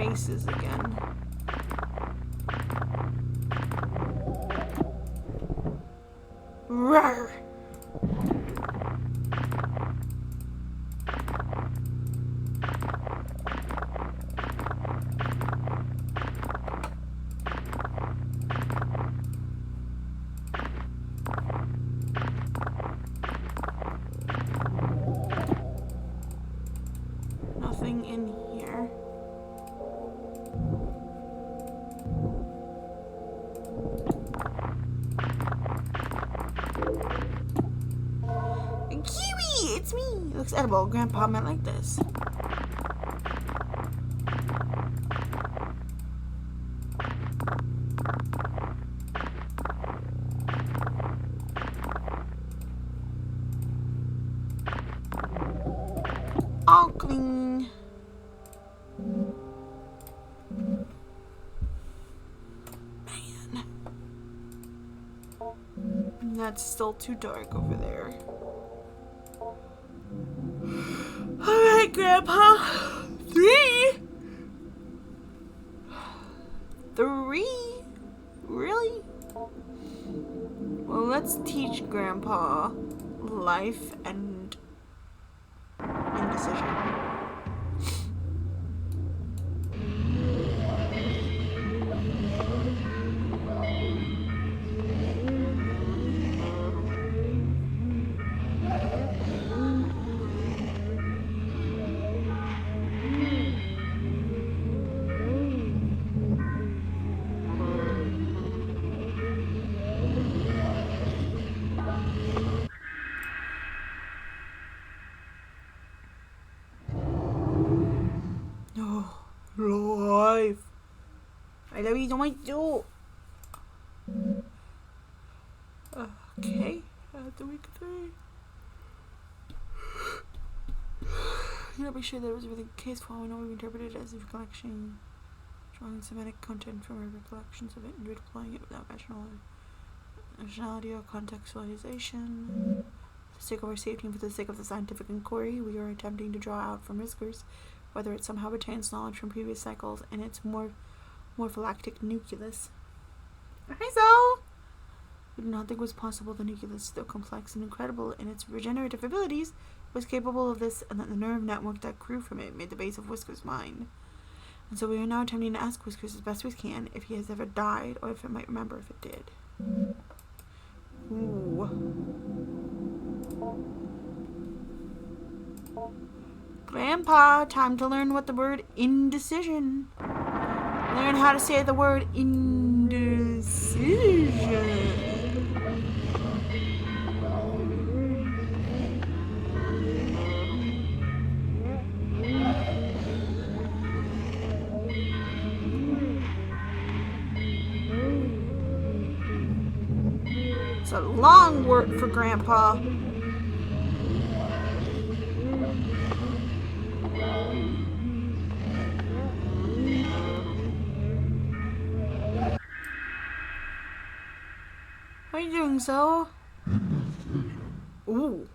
faces again. Rawr. Nothing in here. Kiwi! It's me! It looks edible. Grandpa meant like this. All clean. Man. That's still too dark over there. Alright, Grandpa. 3? 3? Really? Well, let's teach Grandpa life and indecision. Life. I love you so much too. Okay, after week 3. You know, be sure that was really the case for all we know we interpreted it as a recollection, drawing semantic content from our recollections of it and redeploying it without rationality or contextualization. For the sake of our safety and for the sake of the scientific inquiry, we are attempting to draw out from whiskers whether it somehow retains knowledge from previous cycles in its morpholactic nucleus. Hi, Zo! We did not think it was possible the nucleus, though complex and incredible in its regenerative abilities, was capable of this, and that the nerve network that grew from it made the base of Whisker's mind. And so we are now attempting to ask Whiskers as best we can if he has ever died, or if it might remember if it did. Ooh. Grandpa, time to learn what the word indecision. Learn how to say the word indecision. It's a long word for Grandpa. What are you doing, so? Ooh.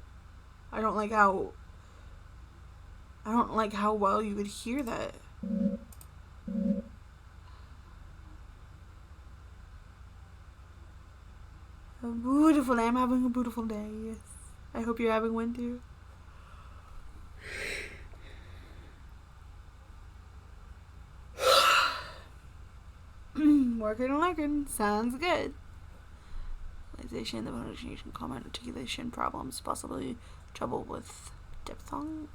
I don't like how well you could hear that. Beautiful. I'm having a beautiful day. Yes. I hope you're having one too. Working and lurking. Sounds good. Realization, the pronunciation, common articulation problems, possibly trouble with diphthongs.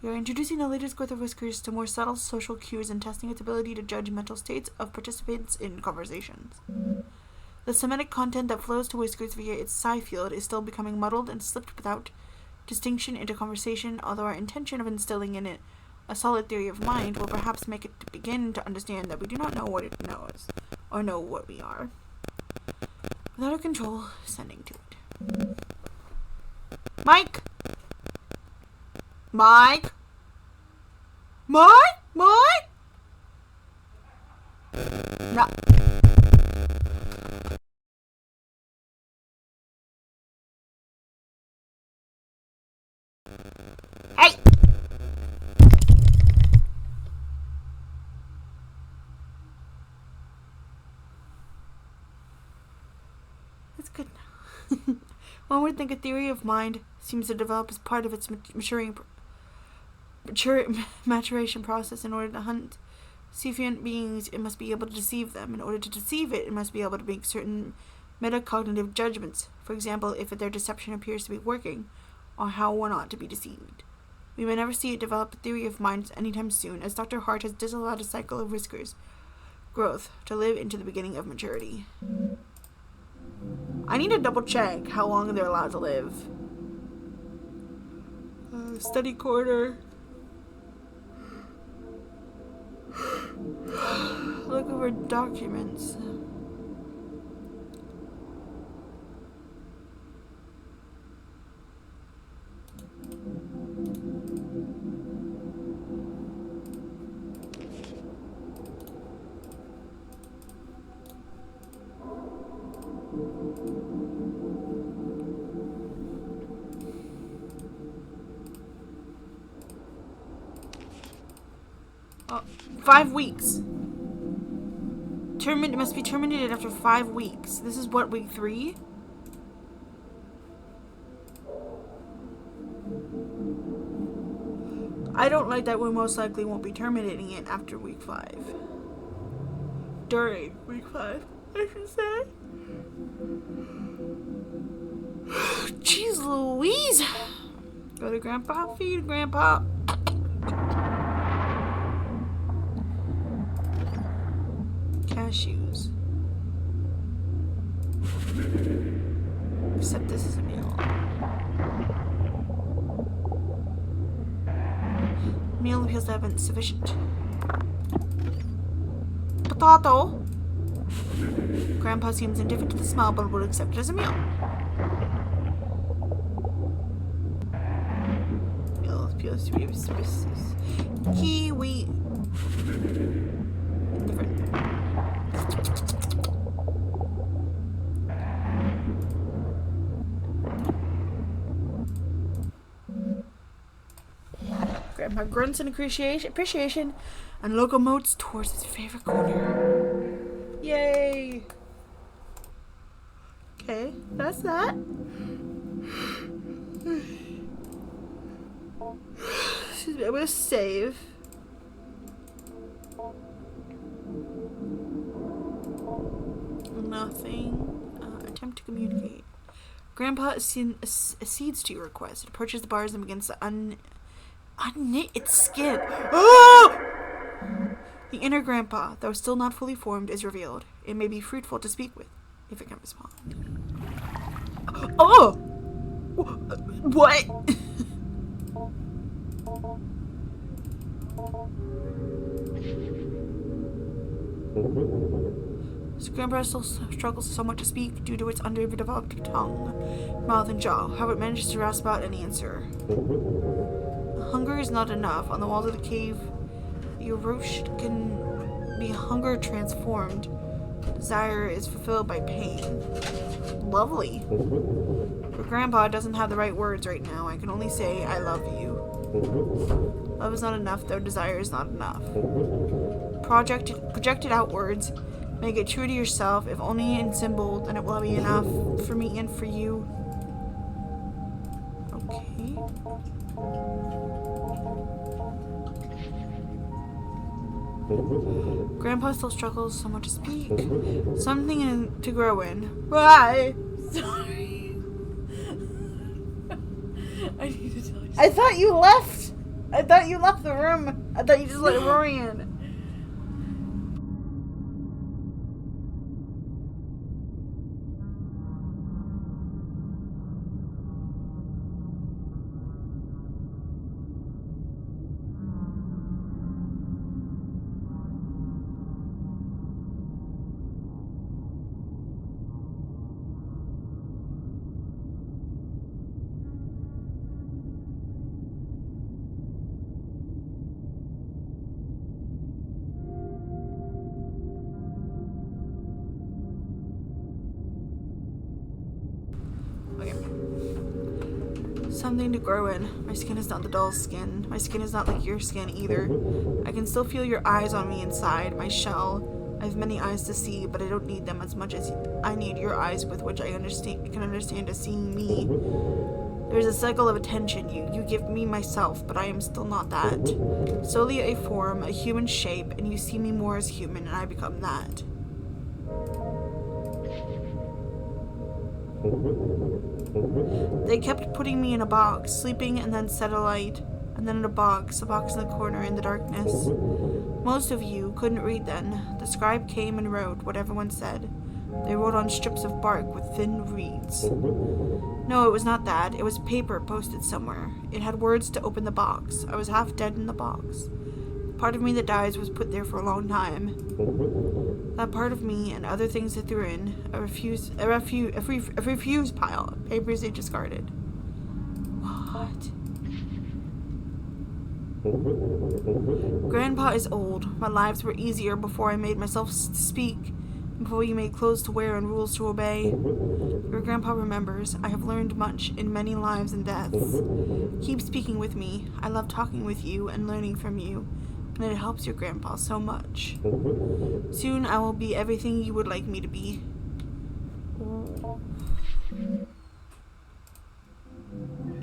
We are introducing the latest growth of Whiskers to more subtle social cues and testing its ability to judge mental states of participants in conversations. The semantic content that flows to Whiskers via its psi field is still becoming muddled and slipped without distinction into conversation, although our intention of instilling in it a solid theory of mind will perhaps make it begin to understand that we do not know what it knows, or know what we are. Without our control, sending to it. Mike! Mike! Mike! Mike! No. Hey! One would think a theory of mind seems to develop as part of its maturation process. In order to hunt sentient beings, it must be able to deceive them. In order to deceive it must be able to make certain metacognitive judgments. For example, if their deception appears to be working, or how one ought to be deceived. We may never see it develop a theory of mind anytime soon, as Dr. Hart has disallowed a cycle of whiskers growth to live into the beginning of maturity. I need to double check how long they're allowed to live. Study quarter. Look over documents. Oh, 5 weeks. It must be terminated after 5 weeks. This is what, week 3? I don't like that we most likely won't be terminating it after week 5. During week 5, I should say. Jeez Louise! Go to Grandpa, feed Grandpa. Cashews. Except this is a meal. Meal appears to have been sufficient. Potato. Grandpa seems indifferent to the smell, but would accept it as a meal. Meal appears to be suspicious. Kiwi. Indifferent. Grandpa grunts in appreciation and locomotes towards his favorite corner. Yay! Okay, that's that. Excuse me, I'm gonna save. Nothing. Attempt to communicate. Grandpa accedes to your request. It approaches the bars and begins to unknit its skin. Oh! The inner Grandpa, though still not fully formed, is revealed. It may be fruitful to speak with, if it can respond. Oh! What? Grandpa still struggles somewhat to speak due to its underdeveloped tongue, mouth, and jaw. How it manages to rasp out an answer. Hunger is not enough. On the walls of the cave, the roast can be hunger transformed. Desire is fulfilled by pain. Lovely. But Grandpa doesn't have the right words right now. I can only say, I love you. Love is not enough, though desire is not enough. Projected outwards. Make it true to yourself. If only in symbol, then it will be enough for me and for you. Okay. Grandpa still struggles somewhat to speak. Something to grow in. Why? Sorry. I need to tell you. I thought you left. I thought you left the room. I thought you just let Rory in. Something to grow in. My skin is not the dull skin. My skin is not like your skin either. I can still feel your eyes on me inside my shell. I have many eyes to see, but I don't need them as much as I need your eyes with which I can understand as seeing me. There's a cycle of attention. You give me myself, but I am still not that. Solely a form, a human shape, and you see me more as human, and I become that. They kept putting me in a box, sleeping and then satellite, and then in a box in the corner in the darkness. Most of you couldn't read then. The scribe came and wrote what everyone said. They wrote on strips of bark with thin reeds. No, it was not that. It was paper posted somewhere. It had words to open the box. I was half dead in the box. The part of me that dies was put there for a long time. That part of me and other things they threw in, a refuse pile of papers they discarded. What? Grandpa is old. My lives were easier before I made myself speak, before you made clothes to wear and rules to obey. Your grandpa remembers. I have learned much in many lives and deaths. Keep speaking with me. I love talking with you and learning from you, and it helps your grandpa so much. Soon I will be everything you would like me to be.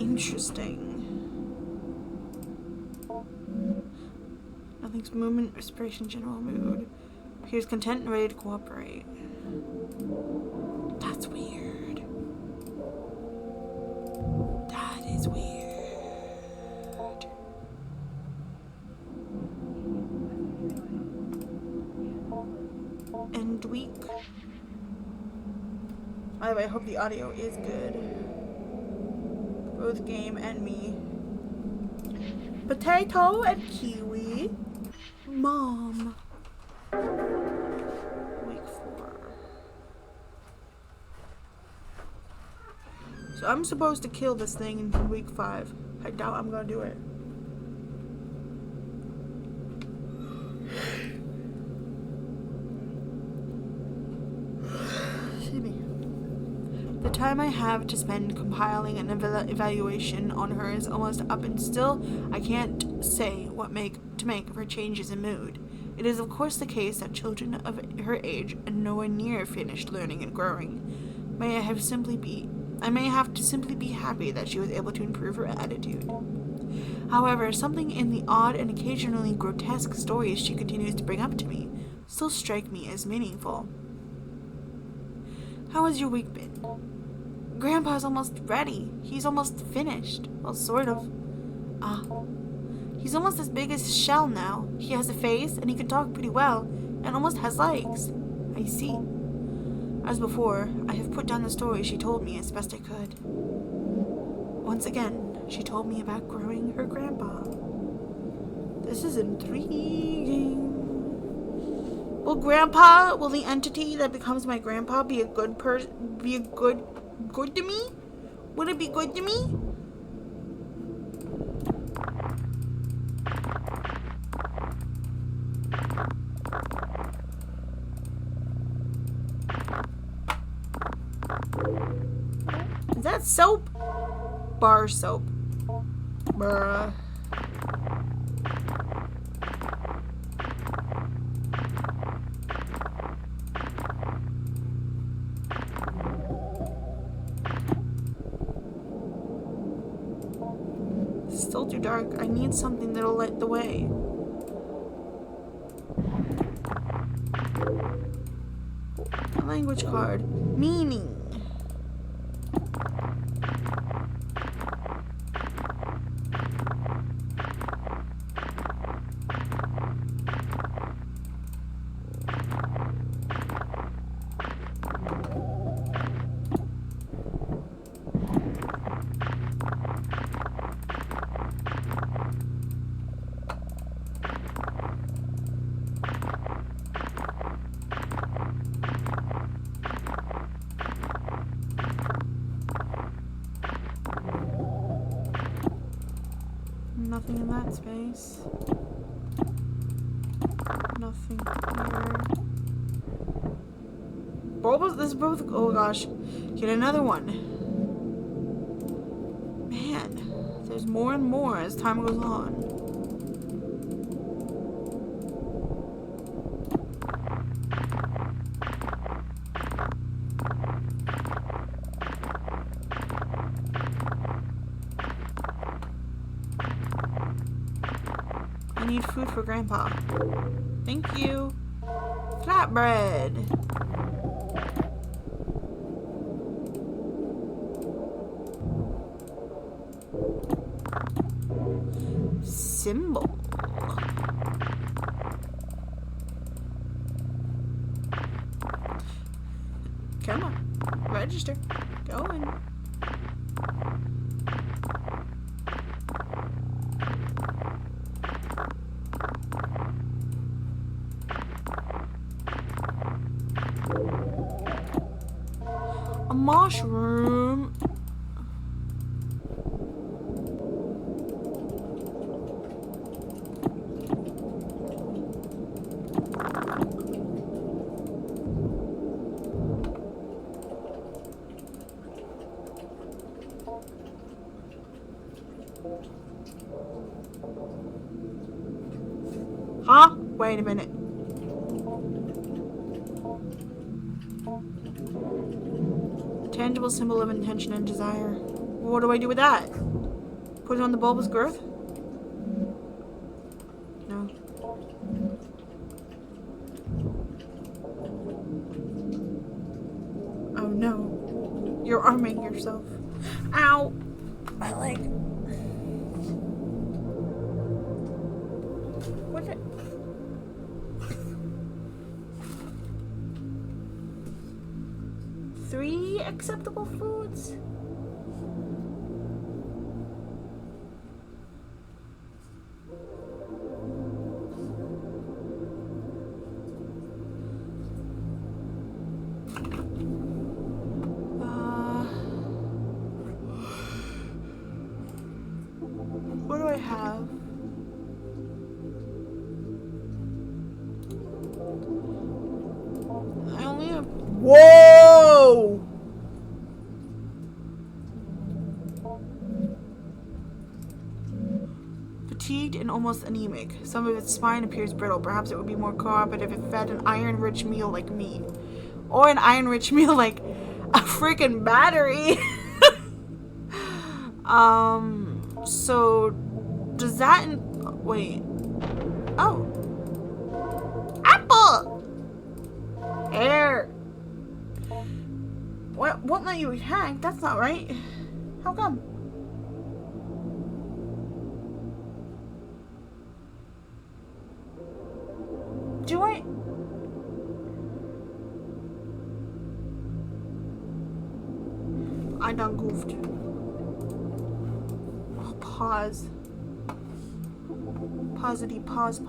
Interesting. Nothing's movement, respiration, general mood. Appears content and ready to cooperate. That's weird. That is weird. And weak. By the way, I hope the audio is good. Both game and me. Potato and kiwi. Mom. Week 4. So I'm supposed to kill this thing in week 5. I doubt I'm gonna do it. Excuse me. The time I have to spend compiling an evaluation on her is almost up, and still I can't say what to make of her changes in mood. It is of course the case that children of her age and nowhere near finished learning and growing I may have to simply be happy that she was able to improve her attitude. However, something in the odd and occasionally grotesque stories she continues to bring up to me still strike me as meaningful. How has your week been? Grandpa's almost ready. He's almost finished. Well, sort of. He's almost as big as Shell now. He has a face, and he can talk pretty well, and almost has legs. I see. As before, I have put down the story she told me as best I could. Once again, she told me about growing her grandpa. This is intriguing. Will the entity that becomes my grandpa be a good person? Be a good to me? Would it be good to me? Is that soap? Bar soap. Bruh. It's still too dark. I need something that'll light the way. A language card. Meaning. Nothing in that space. Nothing here. This is both. Oh gosh. Get another one. Man, there's more and more as time goes on. I need food for Grandpa. Thank you. Flatbread. Symbol. Come on. Register. Go in. A mushroom. Huh? Wait a minute. Tangible symbol of intention and desire. What do I do with that? Put it on the bulbous growth? No. Oh no. You're arming yourself. Ow! My leg. What's it? Three acceptable foods? What do I have? I only have... Whoa! Fatigued and almost anemic. Some of its spine appears brittle. Perhaps it would be more cooperative if it fed an iron-rich meal like me. Or an iron-rich meal like a freaking battery. So... Does that... Wait. Oh. Apple! Air. What let you attack? That's not right. How come? Do I done goofed. Oh, pause. Pausity, pause.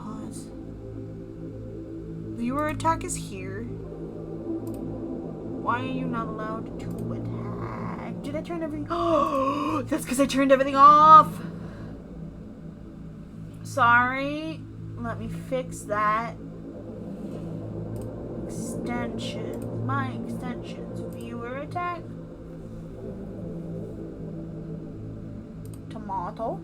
Viewer attack is here. Why are you not allowed to attack? Did I turn everything? Oh, that's because I turned everything off. Sorry. Let me fix that. Extensions. My extensions. Viewer attack. Tomato.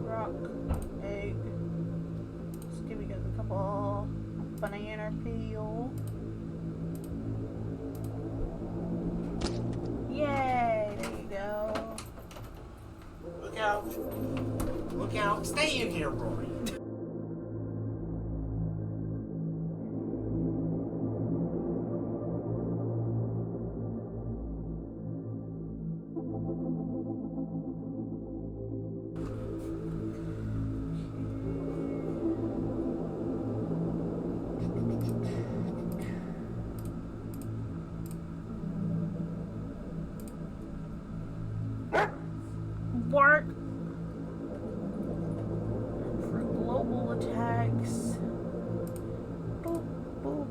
Rock. Egg. Just give me a couple banana peel. Yay! There you go. Look out. Look out. Stay in here, Rory. Work for global attacks. Boop, boop.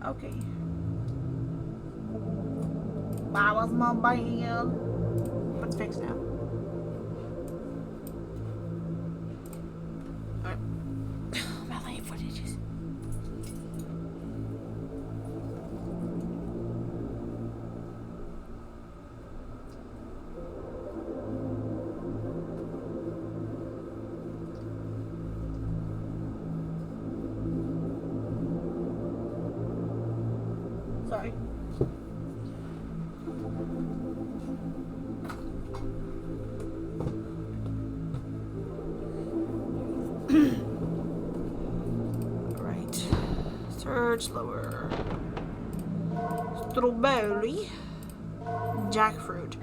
Okay. That was my bad. Let's fix now. Alright. Ballet footages. Right. Search lower. Strawberry. Jackfruit.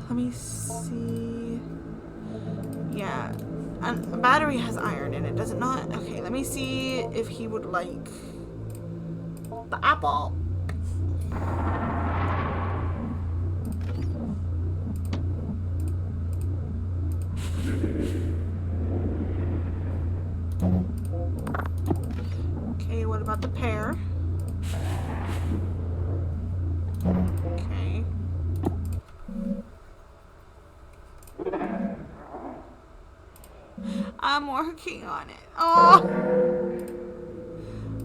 Let me see. Yeah. And a battery has iron in it, does it not? Okay, let me see if he would like the apple. Okay, what about the pear? Okay. I'm working on it. Oh!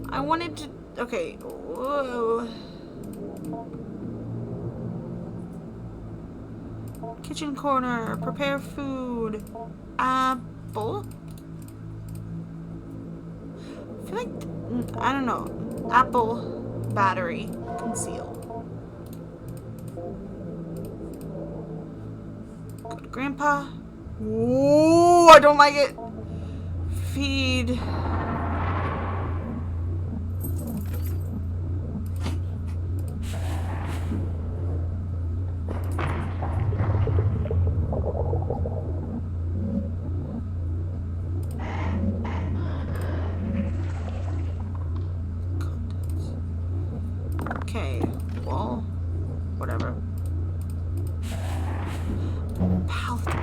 I wanted to... Okay. Whoa. Kitchen corner. Prepare food. Apple. I feel like... I don't know. Apple. Battery. Conceal. Go to Grandpa. Ooh, I don't like it. Feed. Okay, well, whatever. Palette.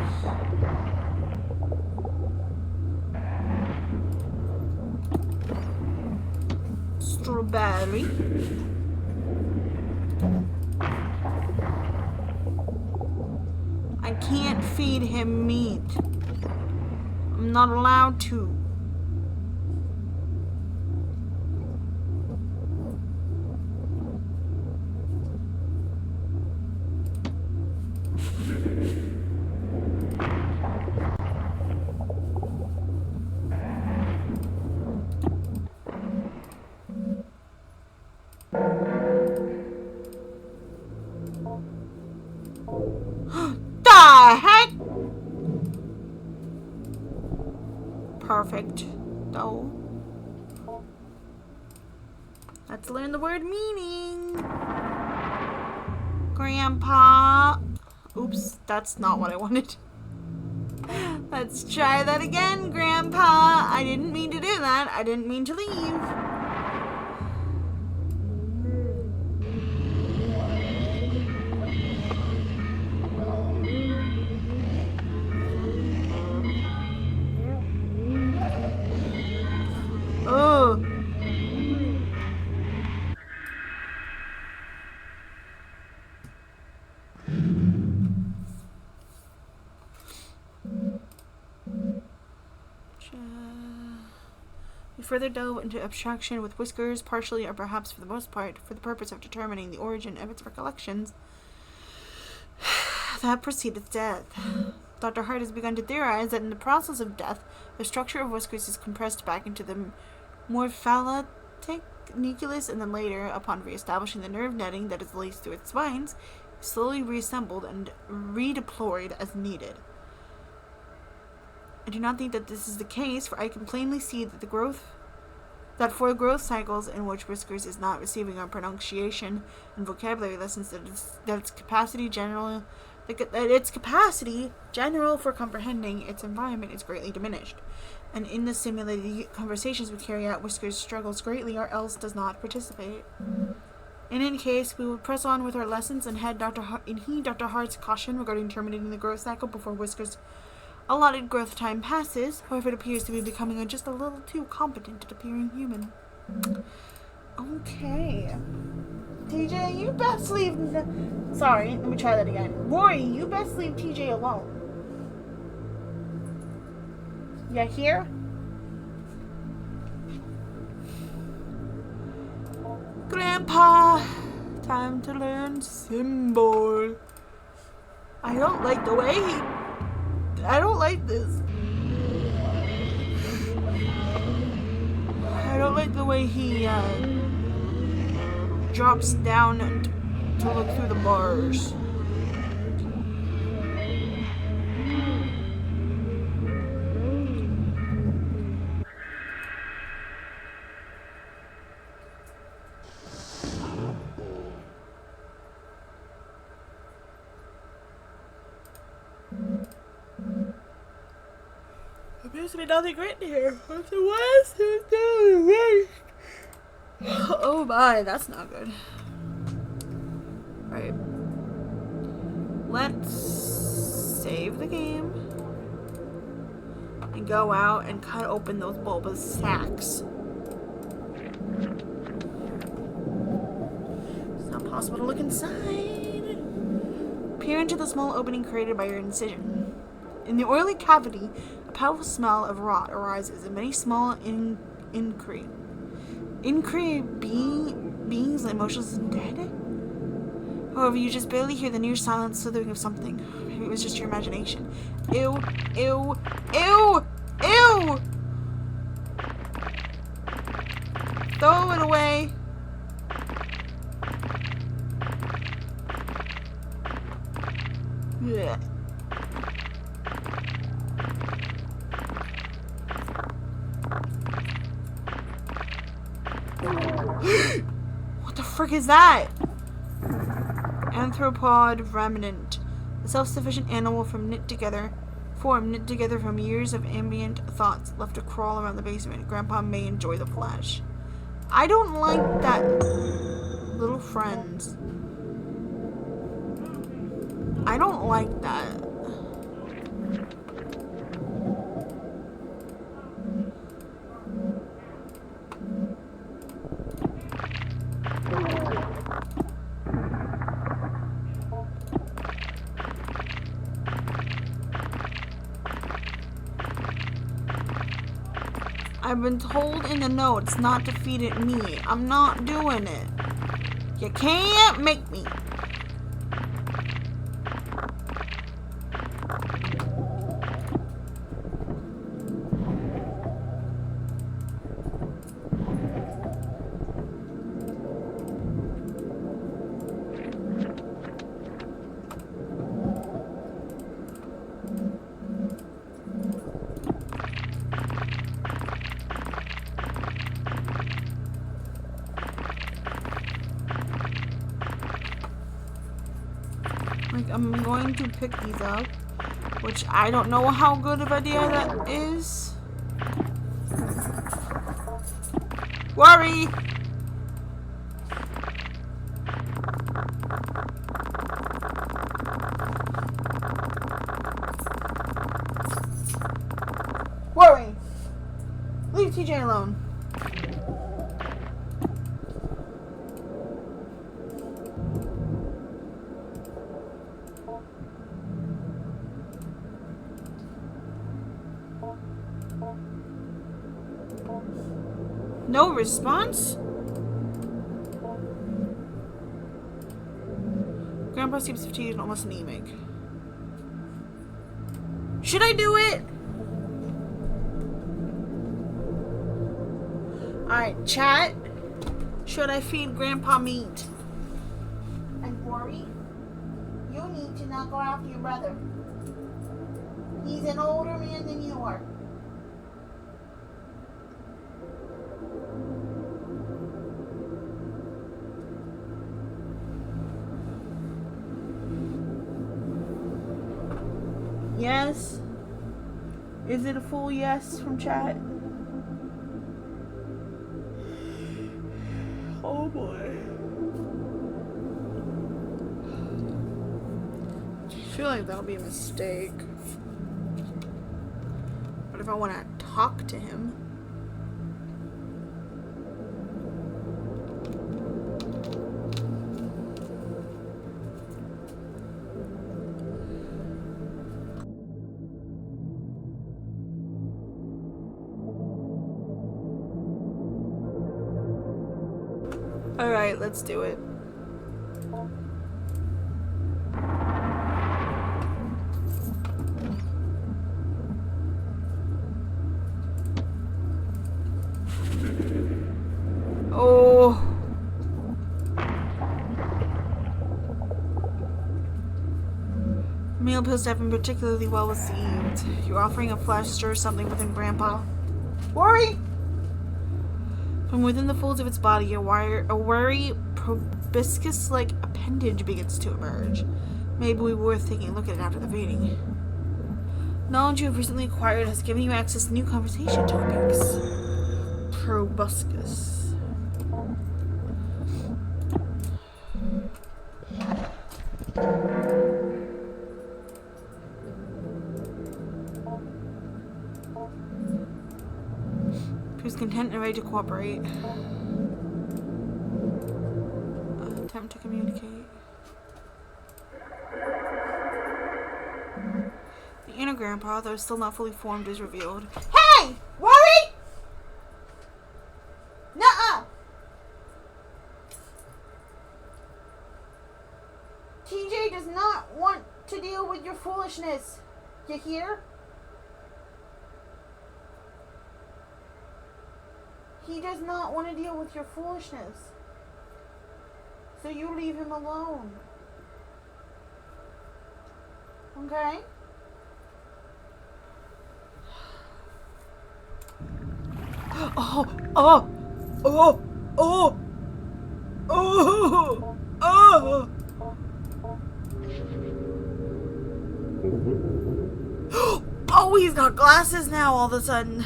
Strawberry. I can't feed him meat. I'm not allowed to. Heck? Perfect. Oh. Let's learn the word meaning. Grandpa. Oops, that's not what I wanted. Let's try that again, Grandpa. I didn't mean to do that. I didn't mean to leave. Oh. We further delve into abstraction with Whiskers, partially or perhaps for the most part, for the purpose of determining the origin of its recollections that preceded death. Dr. Hart has begun to theorize that in the process of death, the structure of Whiskers is compressed back into the morphallic nucleus, and then later, upon re-establishing the nerve netting that is laced through its spines, slowly reassembled and redeployed as needed. I do not think that this is the case, for I can plainly see that for growth cycles in which Whiskers is not receiving our pronunciation and vocabulary lessons, that its capacity general for comprehending its environment is greatly diminished. And in the simulated conversations we carry out, Whiskers struggles greatly or else does not participate. In any case, we will press on with our lessons and heed Dr. Hart's caution regarding terminating the growth cycle before Whiskers' allotted growth time passes. However, it appears to be becoming just a little too competent at appearing human. Okay. TJ, you best leave... Sorry, let me try that again. Rory, you best leave TJ alone. You hear? Grandpa, time to learn symbol. I don't like the way I don't like this. I don't like the way he drops down to look through the bars. Appears to be nothing great here. What's the worst? Who's doing the worst? Oh my, that's not good. Right. Let's save the game and go out and cut open those bulbous sacks. It's not possible to look inside. Peer into the small opening created by your incision. In the oily cavity, a powerful smell of rot arises, and many small beings like motionless and dead. However, you just barely hear the near silent slithering of something. Maybe it was just your imagination. Ew, ew, ew, ew! Throw it away. Yeah. What the frick is that? Anthropod remnant. A self-sufficient animal knit together from years of ambient thoughts left to crawl around the basement. Grandpa may enjoy the flesh. I don't like that. Little friends. I don't like that. I've been told in the notes not to feed it me. I'm not doing it. You can't make me. I'm going to pick these up, which I don't know how good of an idea that is. Worry! Worry! Leave TJ alone. No response? Grandpa seems fatigued and almost anemic. Should I do it? Alright, chat. Should I feed Grandpa meat? And Worry, you need to not go after your brother. He's an older man than you are. Yes? Is it a full yes from chat? Oh boy. I feel like that'll be a mistake. But if I want to talk to him... Alright, let's do it. meal appears to have been particularly well received. Your offering of flesh stirs something within Grandpa. Worry! From within the folds of its body, a wiry, proboscis-like appendage begins to emerge. Maybe we were worth taking a look at it after the feeding. Knowledge you have recently acquired has given you access to new conversation topics. Proboscis. Who's content and ready to cooperate. Attempt to communicate. The inner Grandpa, though still not fully formed, is revealed. Hey! Worry! Nuh-uh! TJ does not want to deal with your foolishness. You hear? He does not want to deal with your foolishness. So you leave him alone. Okay? Oh, oh, oh, oh, oh, oh. Oh, he's got glasses now all of a sudden.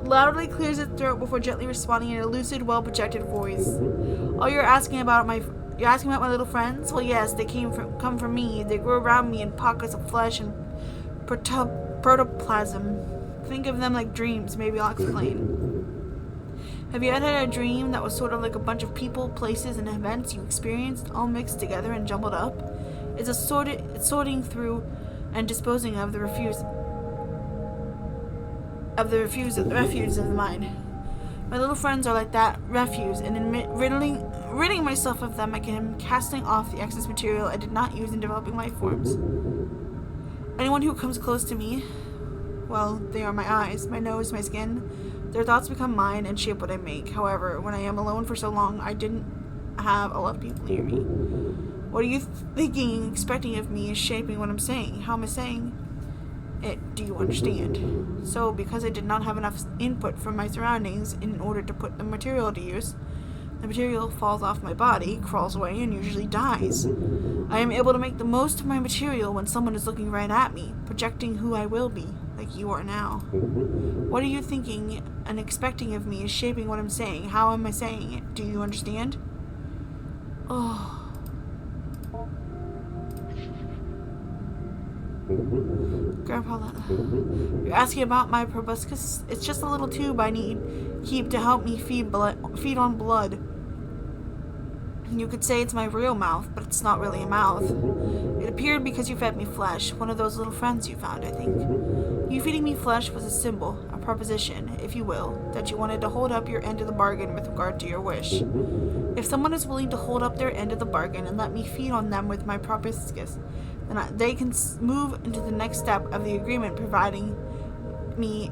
Loudly clears its throat before gently responding in a lucid, well-projected voice. Oh, you're asking about my little friends? Well, yes, they come from me. They grew around me in pockets of flesh and protoplasm. Think of them like dreams. Maybe I'll explain. Have you ever had a dream that was sort of like a bunch of people, places, and events you experienced, all mixed together and jumbled up? It's sorting through and disposing of the refuse of the refuse of the mind. My little friends are like that refuse, and in ridding myself of them, I am casting off the excess material I did not use in developing life forms. Anyone who comes close to me, well, they are my eyes, my nose, my skin. Their thoughts become mine and shape what I make. However, when I am alone for so long, I didn't have a lot of people near me. What are you thinking and expecting of me is shaping what I'm saying. How am I saying it? Do you understand? So, because I did not have enough input from my surroundings in order to put the material to use, the material falls off my body, crawls away, and usually dies. I am able to make the most of my material when someone is looking right at me, projecting who I will be, like you are now. What are you thinking and expecting of me is shaping what I'm saying. How am I saying it? Do you understand? Oh. Grandpa, you're asking about my proboscis? It's just a little tube I keep to help me feed on blood. You could say it's my real mouth, but it's not really a mouth. It appeared because you fed me flesh, one of those little friends you found, I think. You feeding me flesh was a symbol, a proposition, if you will, that you wanted to hold up your end of the bargain with regard to your wish. If someone is willing to hold up their end of the bargain and let me feed on them with my proboscis, then they can move into the next step of the agreement, providing me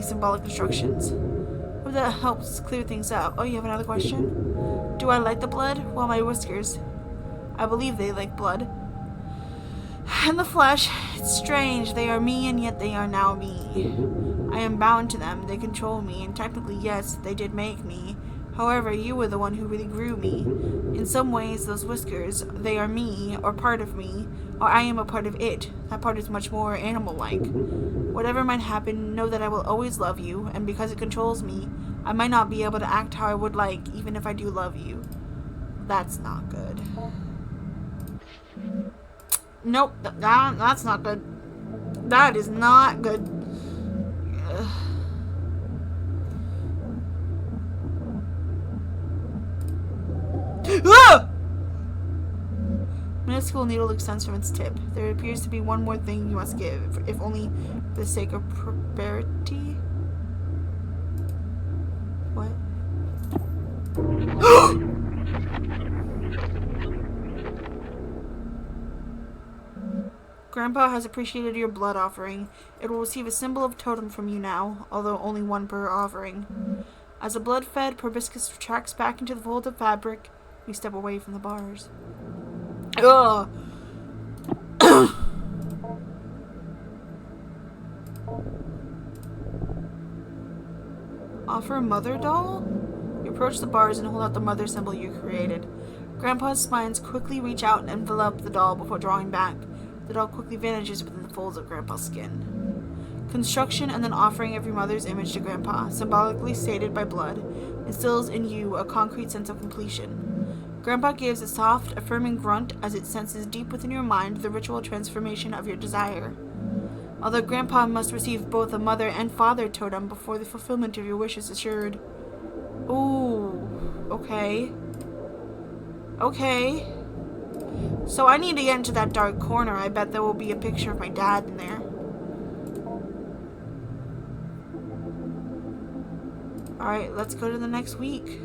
symbolic instructions. Well, that helps clear things up. Oh, you have another question? Do I like the blood? Well, my whiskers, I believe they like blood. And the flesh, it's strange. They are me, and yet they are now me. I am bound to them. They control me, and technically, yes, they did make me. However, you were the one who really grew me. In some ways, those whiskers, they are me, or part of me, or I am a part of it. That part is much more animal-like. Whatever might happen, know that I will always love you, and because it controls me, I might not be able to act how I would like, even if I do love you. That's not good. Nope, that's not good. That is not good. Ugh. Ah! Minuscule needle extends from its tip. There appears to be one more thing you must give, if only for the sake of propriety. What? Grandpa has appreciated your blood offering. It will receive a symbol of totem from you now, although only one per offering. As a blood-fed proboscis retracts back into the fold of fabric, we step away from the bars. Ugh. Offer a mother doll? You approach the bars and hold out the mother symbol you created. Grandpa's spines quickly reach out and envelop the doll before drawing back. The doll quickly vanishes within the folds of Grandpa's skin. Construction and then offering of your mother's image to Grandpa, symbolically stated by blood, instills in you a concrete sense of completion. Grandpa gives a soft, affirming grunt as it senses deep within your mind the ritual transformation of your desire. Although Grandpa must receive both a mother and father totem before the fulfillment of your wish is assured. Ooh, okay. Okay. So I need to get into that dark corner. I bet there will be a picture of my dad in there. Alright, let's go to the next week.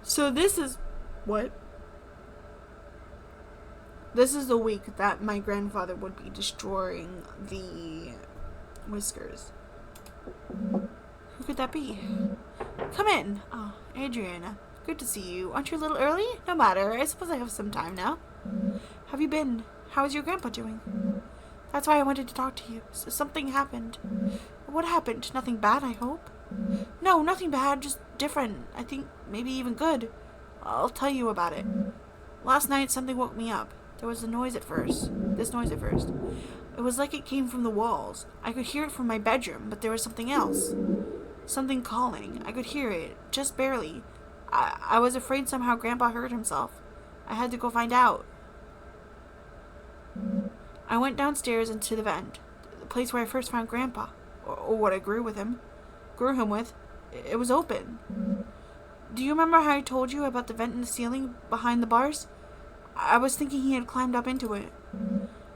So this is what? This is the week that my grandfather would be destroying the whiskers. Who could that be? Come in. Oh, Adriana. Good to see you. Aren't you a little early? No matter. I suppose I have some time now. Have you been? How is your grandpa doing? That's why I wanted to talk to you. So something happened. What happened? Nothing bad, I hope? No, nothing bad. Just different. I think maybe even good. I'll tell you about it. Last night, something woke me up. There was a noise at first. This noise at first. It was like it came from the walls. I could hear it from my bedroom, but there was something else. Something calling. I could hear it, just barely. I was afraid somehow Grandpa hurt himself. I had to go find out. I went downstairs into the vent, the place where I first found Grandpa, or what I grew him with. It was open. Do you remember how I told you about the vent in the ceiling behind the bars? I was thinking he had climbed up into it.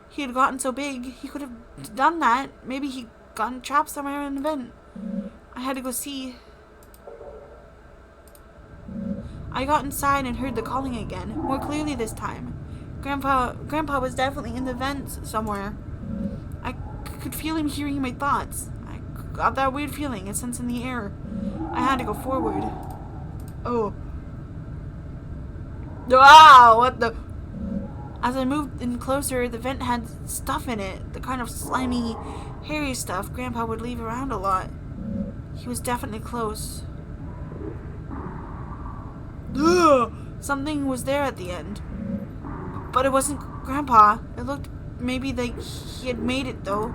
He had gotten so big, he could have done that. Maybe he got trapped somewhere in the vent. I had to go see. I got inside and heard the calling again, more clearly this time. Grandpa was definitely in the vents somewhere. I could feel him hearing my thoughts. I got that weird feeling, a sense in the air. I had to go forward. Oh. Wow, what the... As I moved in closer, the vent had stuff in it. The kind of slimy, hairy stuff Grandpa would leave around a lot. He was definitely close. Ugh! Something was there at the end. But it wasn't Grandpa. It looked maybe like he had made it, though.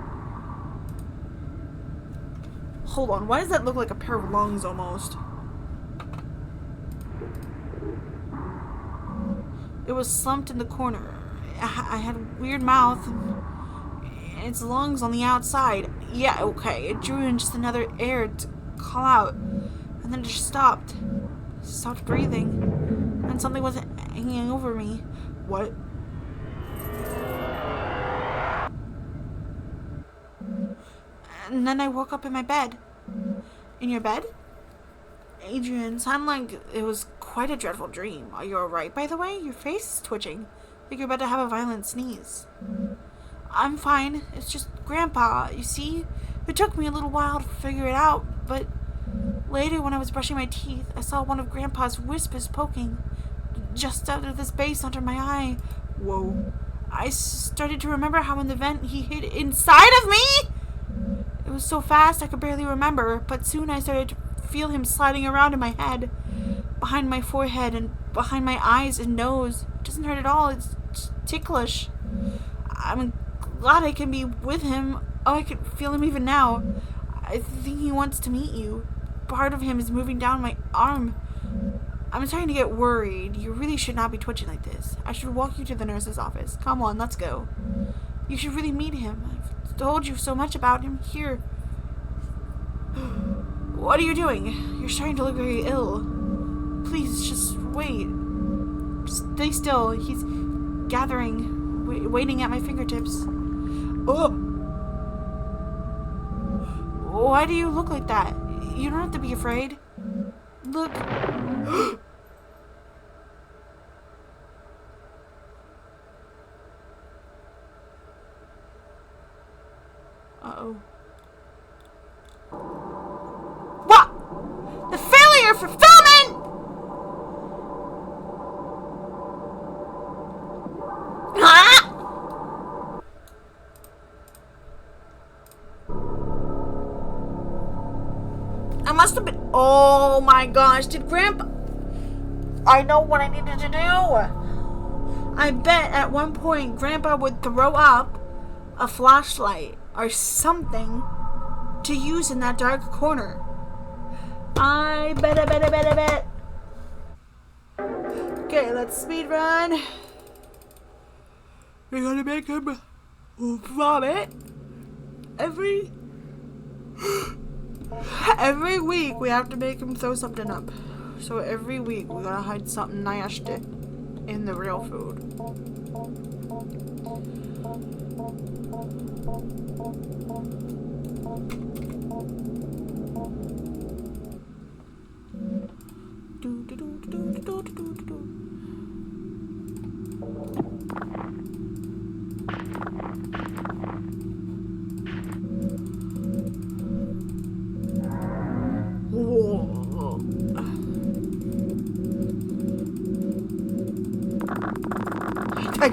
Hold on, why does that look like a pair of lungs almost? It was slumped in the corner. I had a weird mouth. And its lungs on the outside. Yeah, okay. It drew in just another air to call out. And then it just stopped. Stopped breathing. And something was hanging over me. What? And then I woke up in my bed. In your bed? Adrian, sounded like it was quite a dreadful dream. Are you alright, by the way? Your face is twitching. Like you're about to have a violent sneeze. I'm fine. It's just Grandpa, you see? It took me a little while to figure it out, but later when I was brushing my teeth, I saw one of Grandpa's whiskers poking just out of the space under my eye. Whoa. I started to remember how in the vent he hid inside of me! It was so fast I could barely remember, but soon I started to feel him sliding around in my head, behind my forehead and behind my eyes and nose. It doesn't hurt at all. It's ticklish. I'm glad I can be with him. Oh, I can feel him even now. I think he wants to meet you. Part of him is moving down my arm. I'm starting to get worried. You really should not be twitching like this. I should walk you to the nurse's office. Come on, let's go. You should really meet him. I've told you so much about him. Here. What are you doing? You're starting to look very ill. Please, just wait. Stay still. He's gathering, waiting at my fingertips. Oh! Why do you look like that? You don't have to be afraid. Look. Uh-oh. What? The failure fulfillment! Ah! I must have been... Oh my gosh, did Grandpa... I know what I needed to do. I bet at one point Grandpa would throw up a flashlight or something to use in that dark corner. I bet. Okay, let's speed run. We're gonna make him vomit every week. We have to make him throw something up. So every week we gotta hide something nasty in the real food.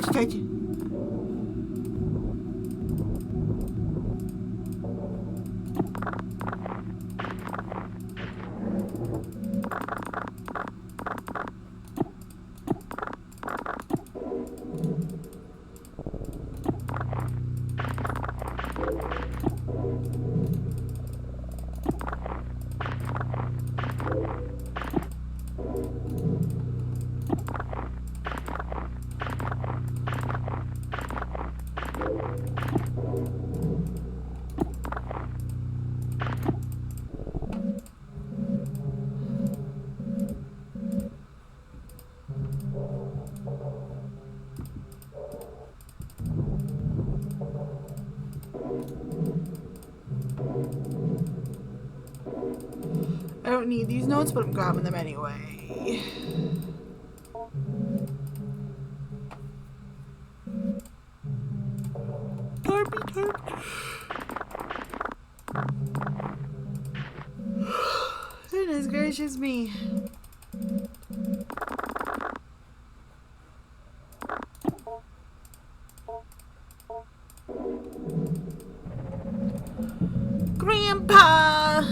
Touch. I don't need these notes, but I'm grabbing them anyway. Tarp. Goodness gracious me. Grandpa!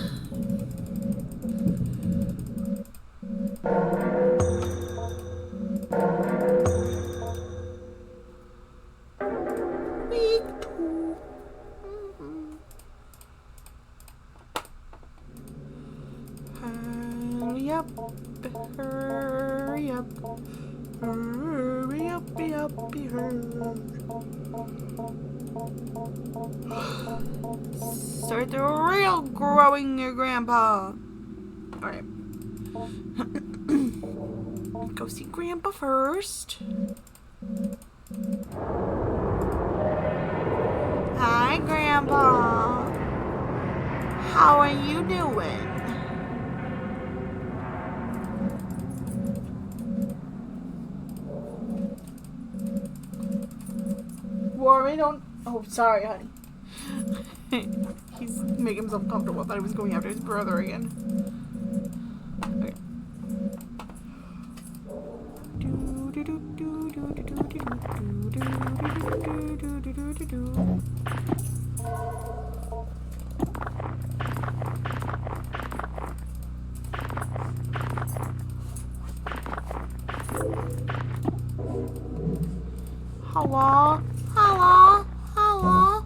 Week 2. Hurry up. Start the real growing your grandpa. Alright. Go see Grandpa first. Hi, Grandpa. How are you doing? Worry, don't... Oh, sorry, honey. He's making himself comfortable. I thought he was going after his brother again. Okay. Hello? Hello? Hello?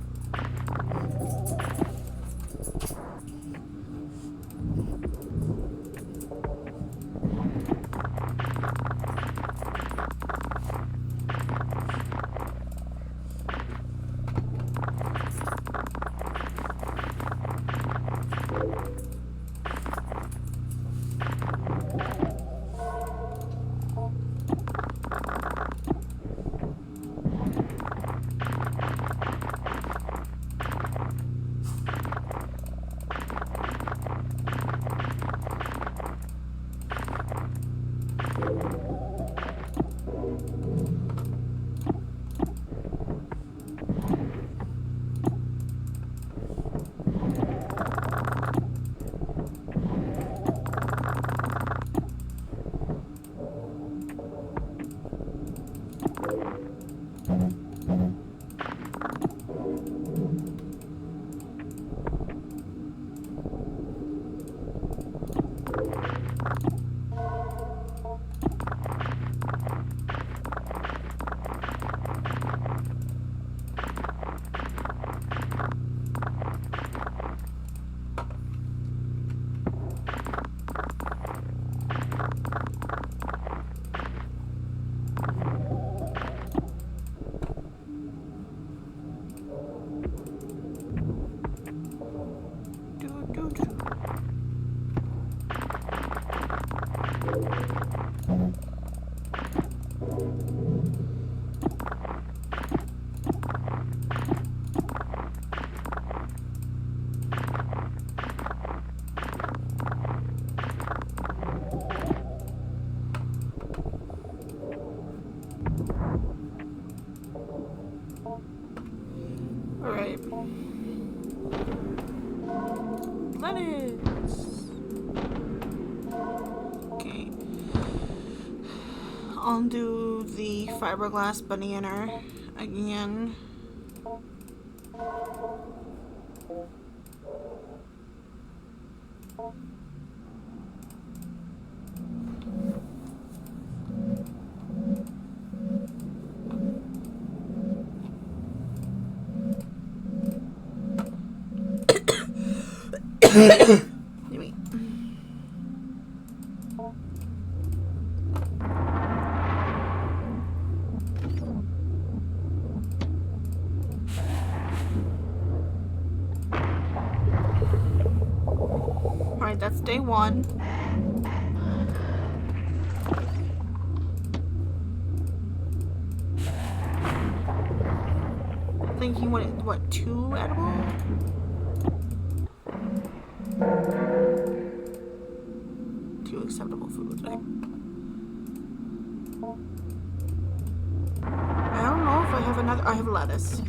Alright. Lettuce. Okay. I'll do the fiberglass banana again. Wait. Alright, that's day one. I think he wanted, what, 2 edible? Two acceptable foods. Okay. I don't know if I have another. I have lettuce.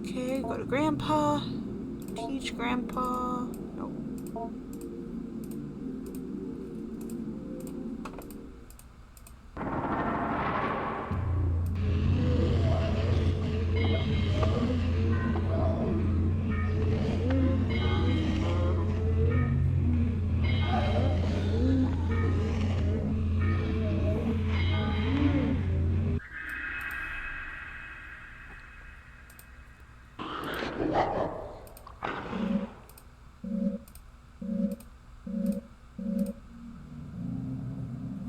Okay, go to Grandpa. Teach Grandpa. Nope.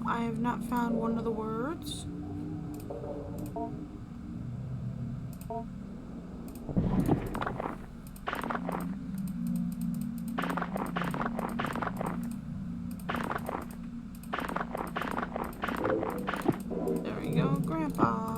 I have not found one of the words. There we go, Grandpa.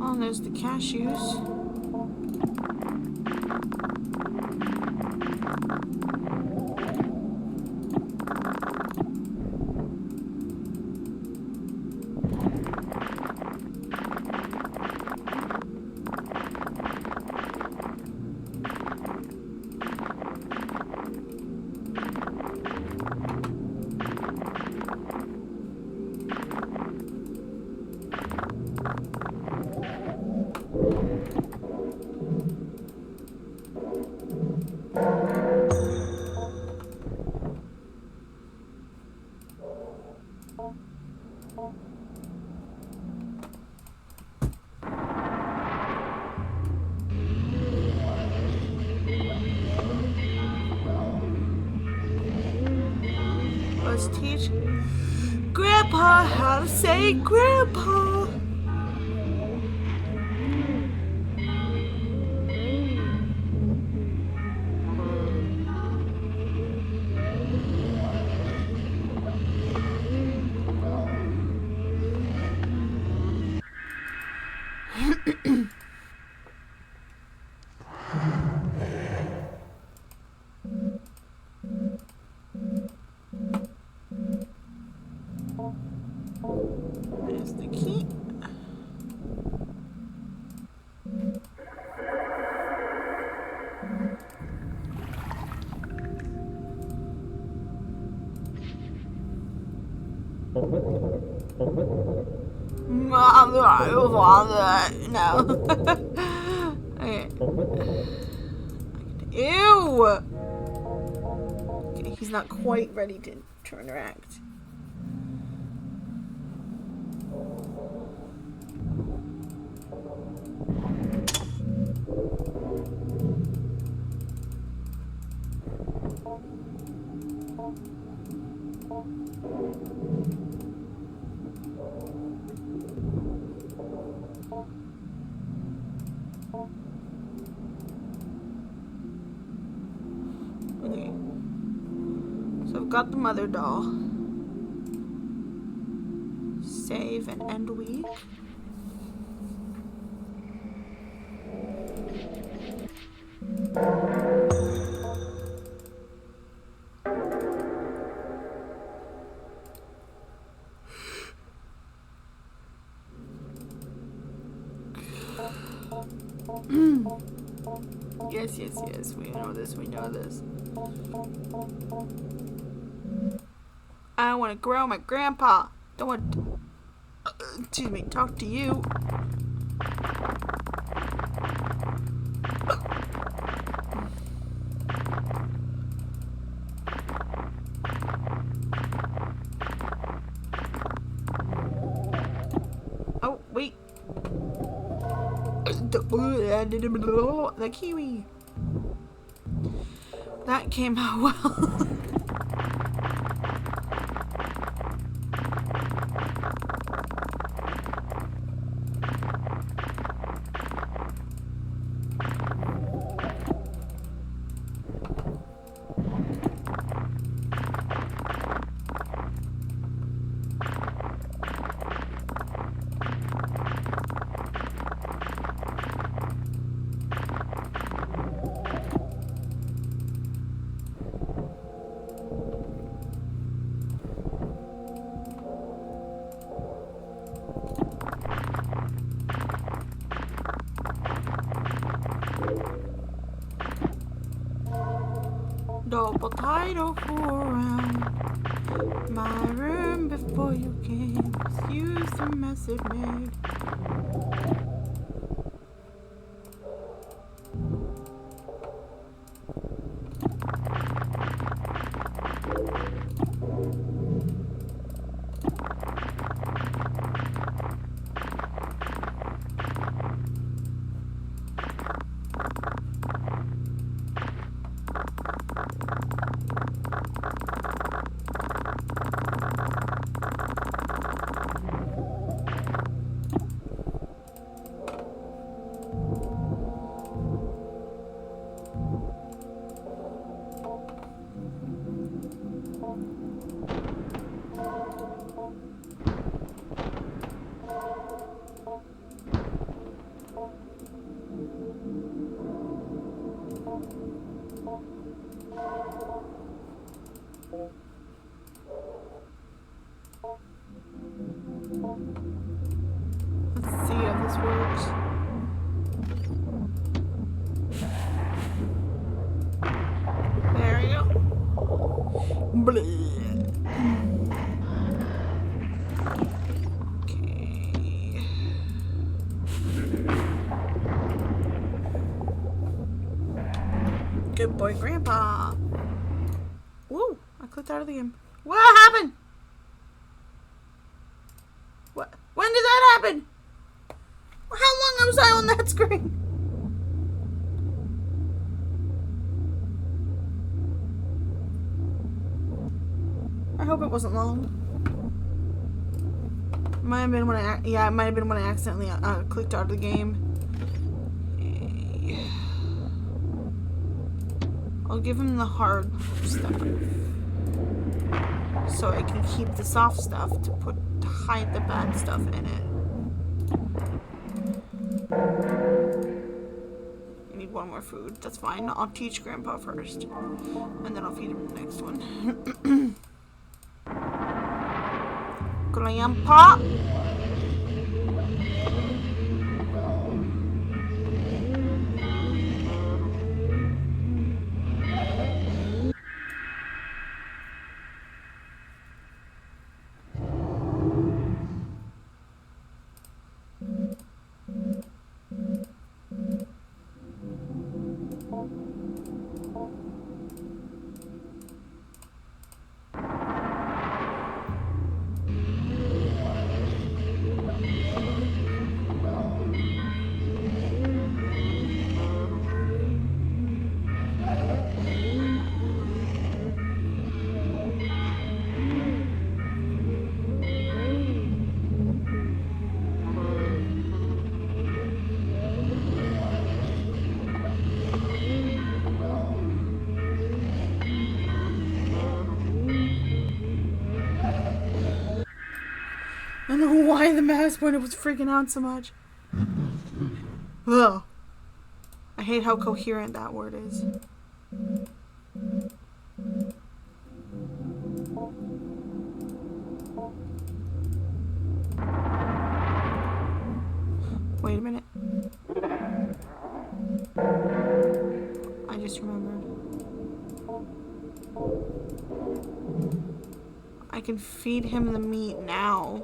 Oh, there's the cashews. Let's teach Grandpa how to say Grandpa. No. Okay. Ew! Okay, he's not quite ready to interact. Okay. So I've got the mother doll. Save and end week. Yes. We know this. I want to grow my grandpa. Don't want to, talk to you. Oh, wait. The kiwi. That came out well. Double title for round. My room before you came. Use the mess it made. Let's see how this works. There we go. Bleh. Okay. Good boy, Grandpa. Woo! I clicked out of the game. What happened? What? When did that happen? How long was I on that screen? I hope it wasn't long. Might have been when it might have been when I accidentally clicked out of the game. I'll give him the hard stuff, so I can keep the soft stuff to hide the bad stuff in it. I need one more food. That's fine. I'll teach Grandpa first, and then I'll feed him the next one. Grandpa. I don't know why the mouse pointer was freaking out so much. Ugh. I hate how coherent that word is. Wait a minute. I just remembered. I can feed him the meat now.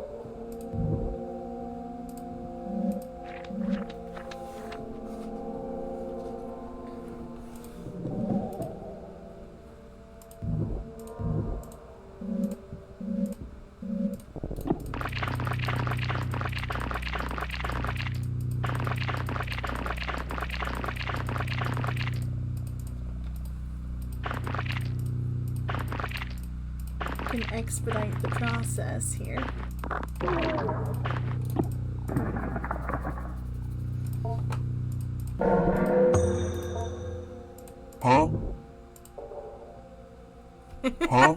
Can expedite the process here. Huh? Huh?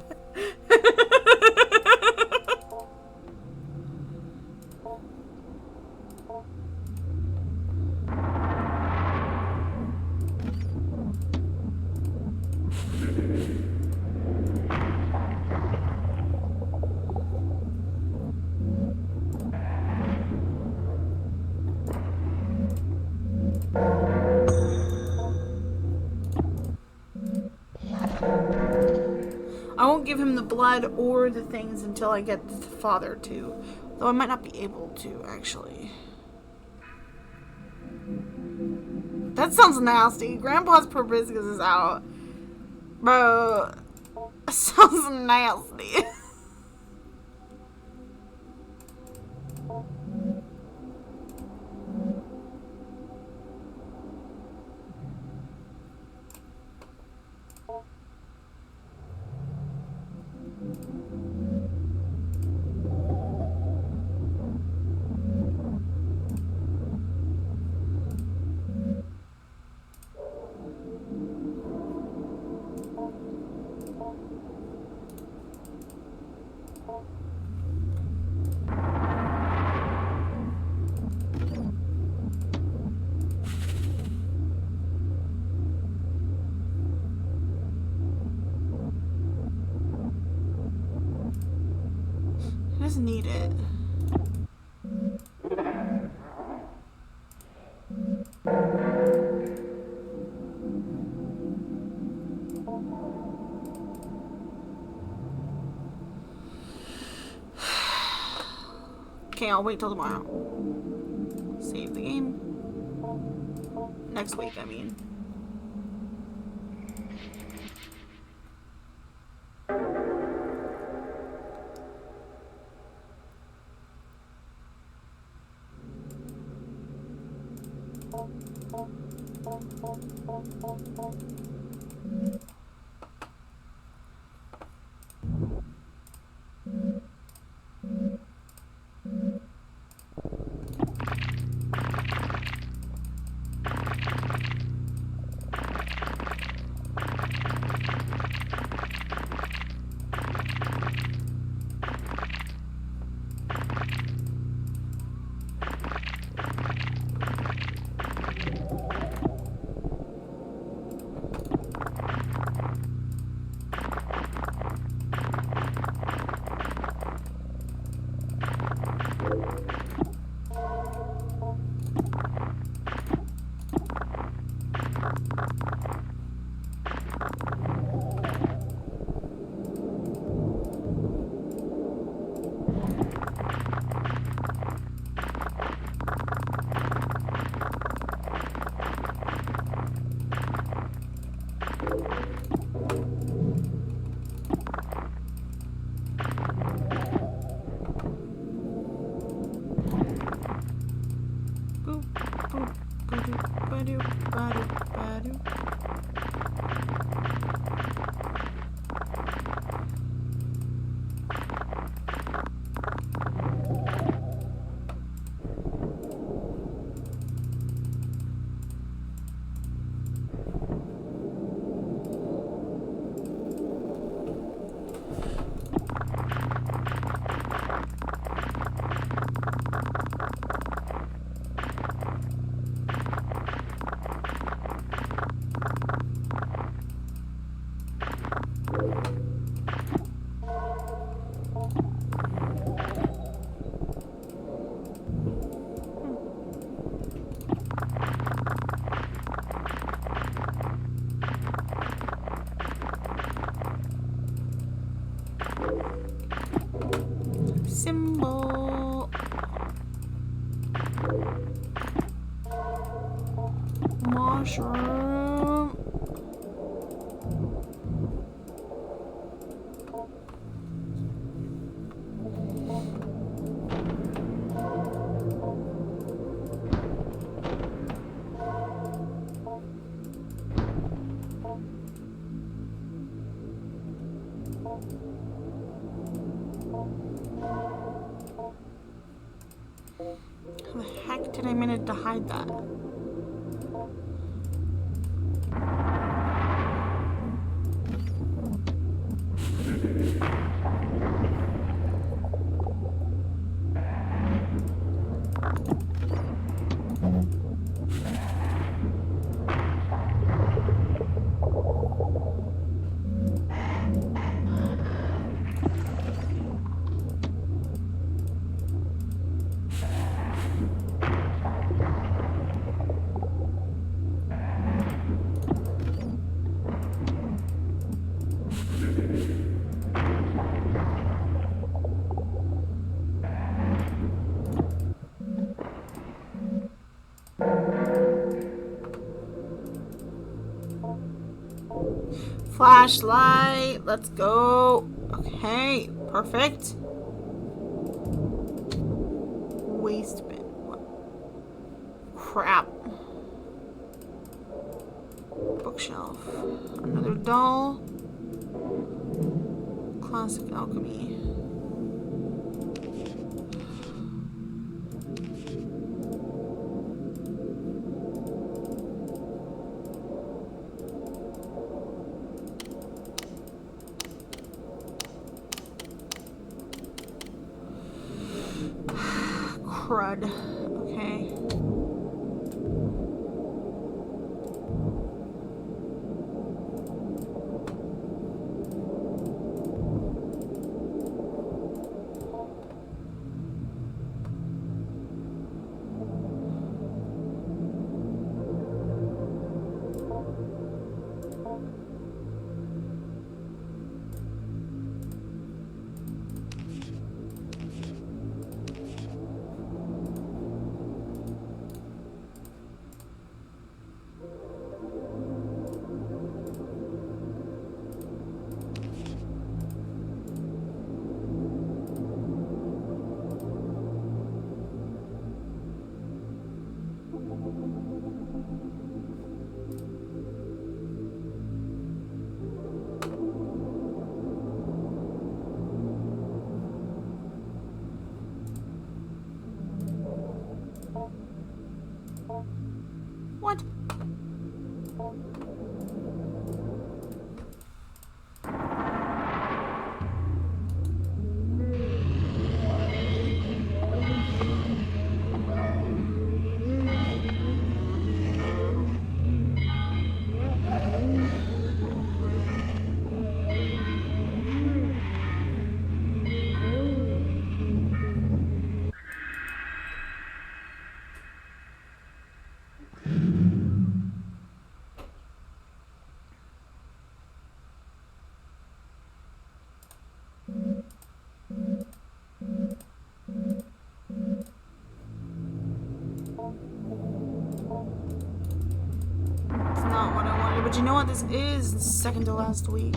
I won't give him the blood or the things until I get the father to. Though I might not be able to, actually. That sounds nasty. Grandpa's proboscis is out. Bro, that sounds nasty. He doesn't need it. Okay, I'll wait till tomorrow. Save the game. Next week, I mean. symbol. Mushroom. How the heck did I manage to hide that? Flashlight, let's go. Okay, perfect. Waste bin. What? Crap. Bookshelf. Another doll. Classic alchemy. Crud. Okay. What? Not what I wanted, but you know what this is? It's second to last week.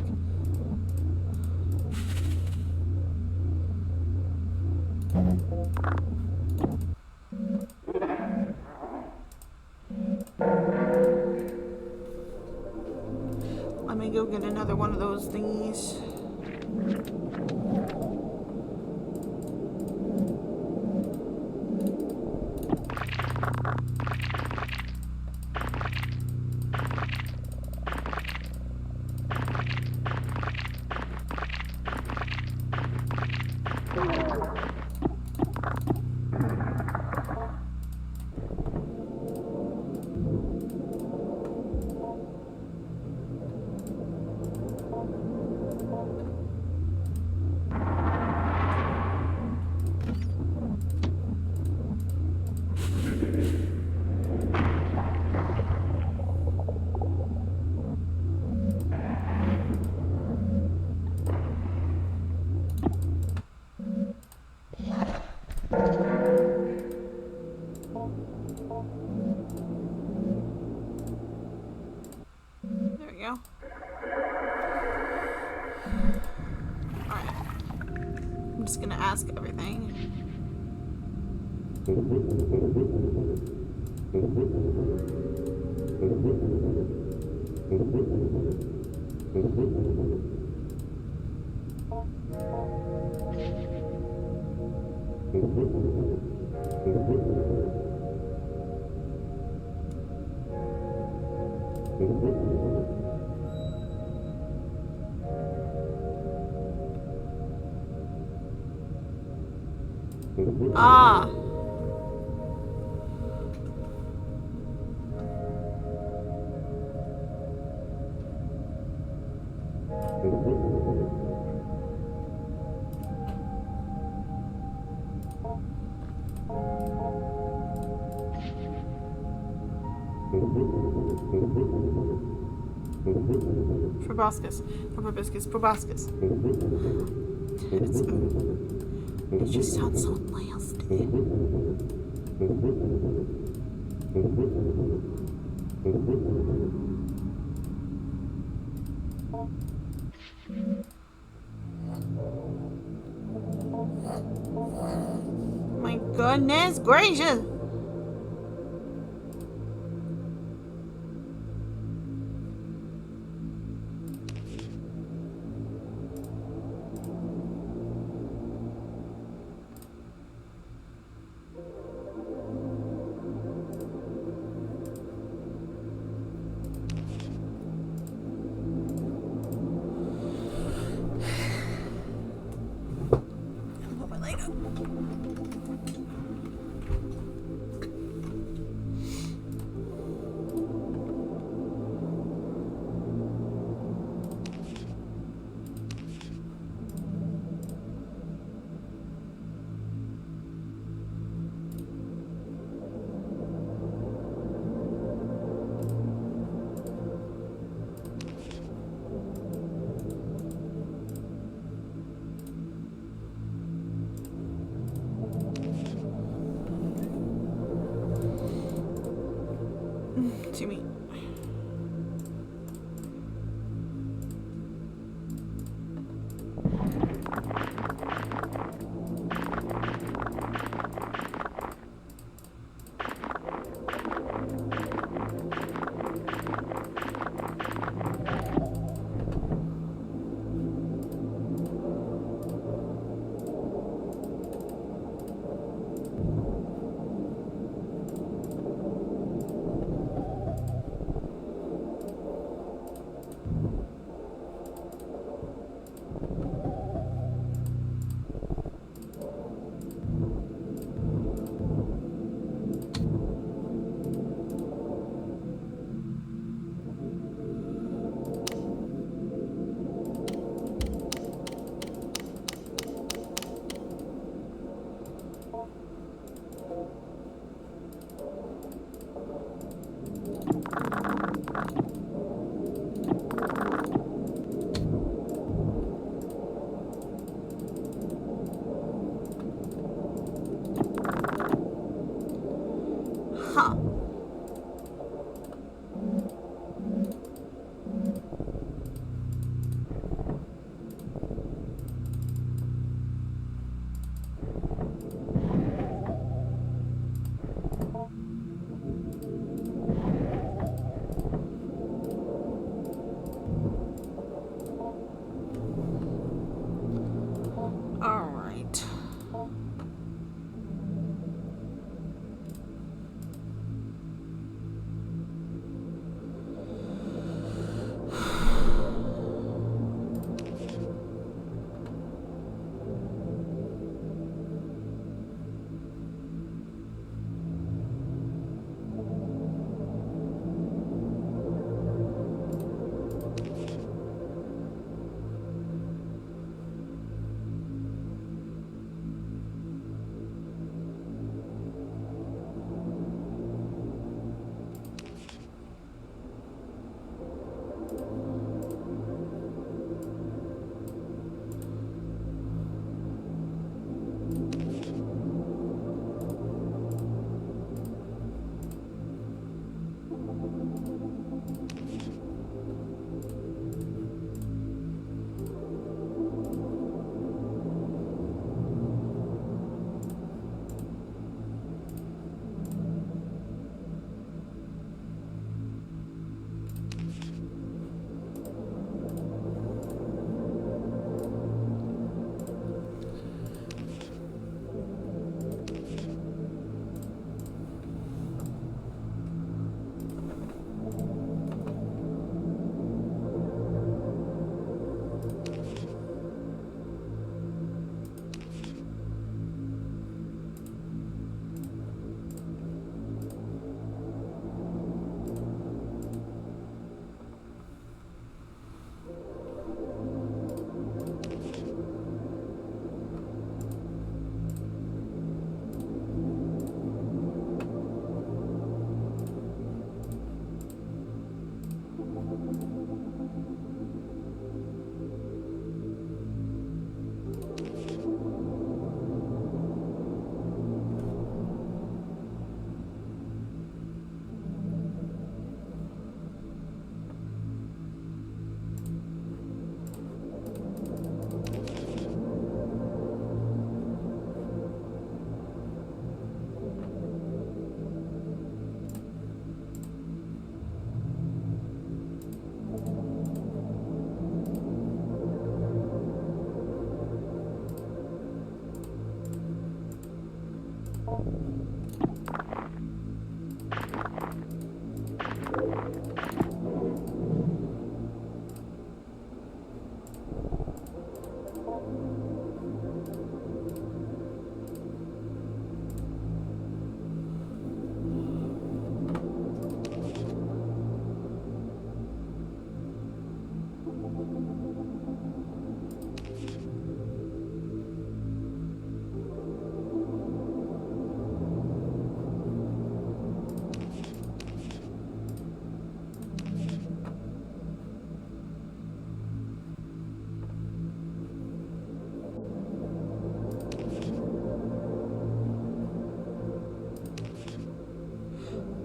Let me go get another one of those thingies. gonna ask everything. Ah. Proboscis. Proboscis. Proboscis. It just sounds so nasty. My goodness gracious.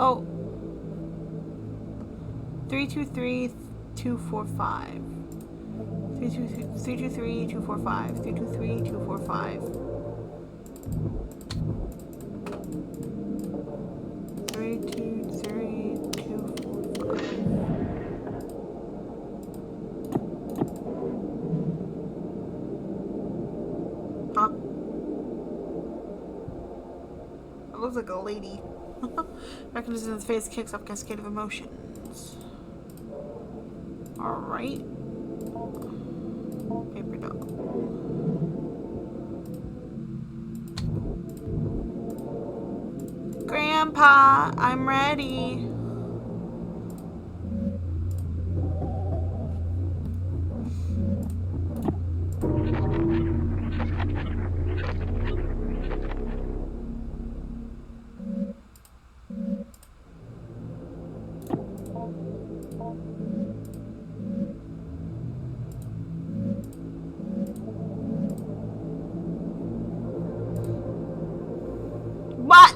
Oh. 323-245. 323-245. 323-245. 323-245. Huh? It looks like a lady. Mechanism in the face kicks off cascade of emotions. Alright. Paper doll. Grandpa, I'm ready. What?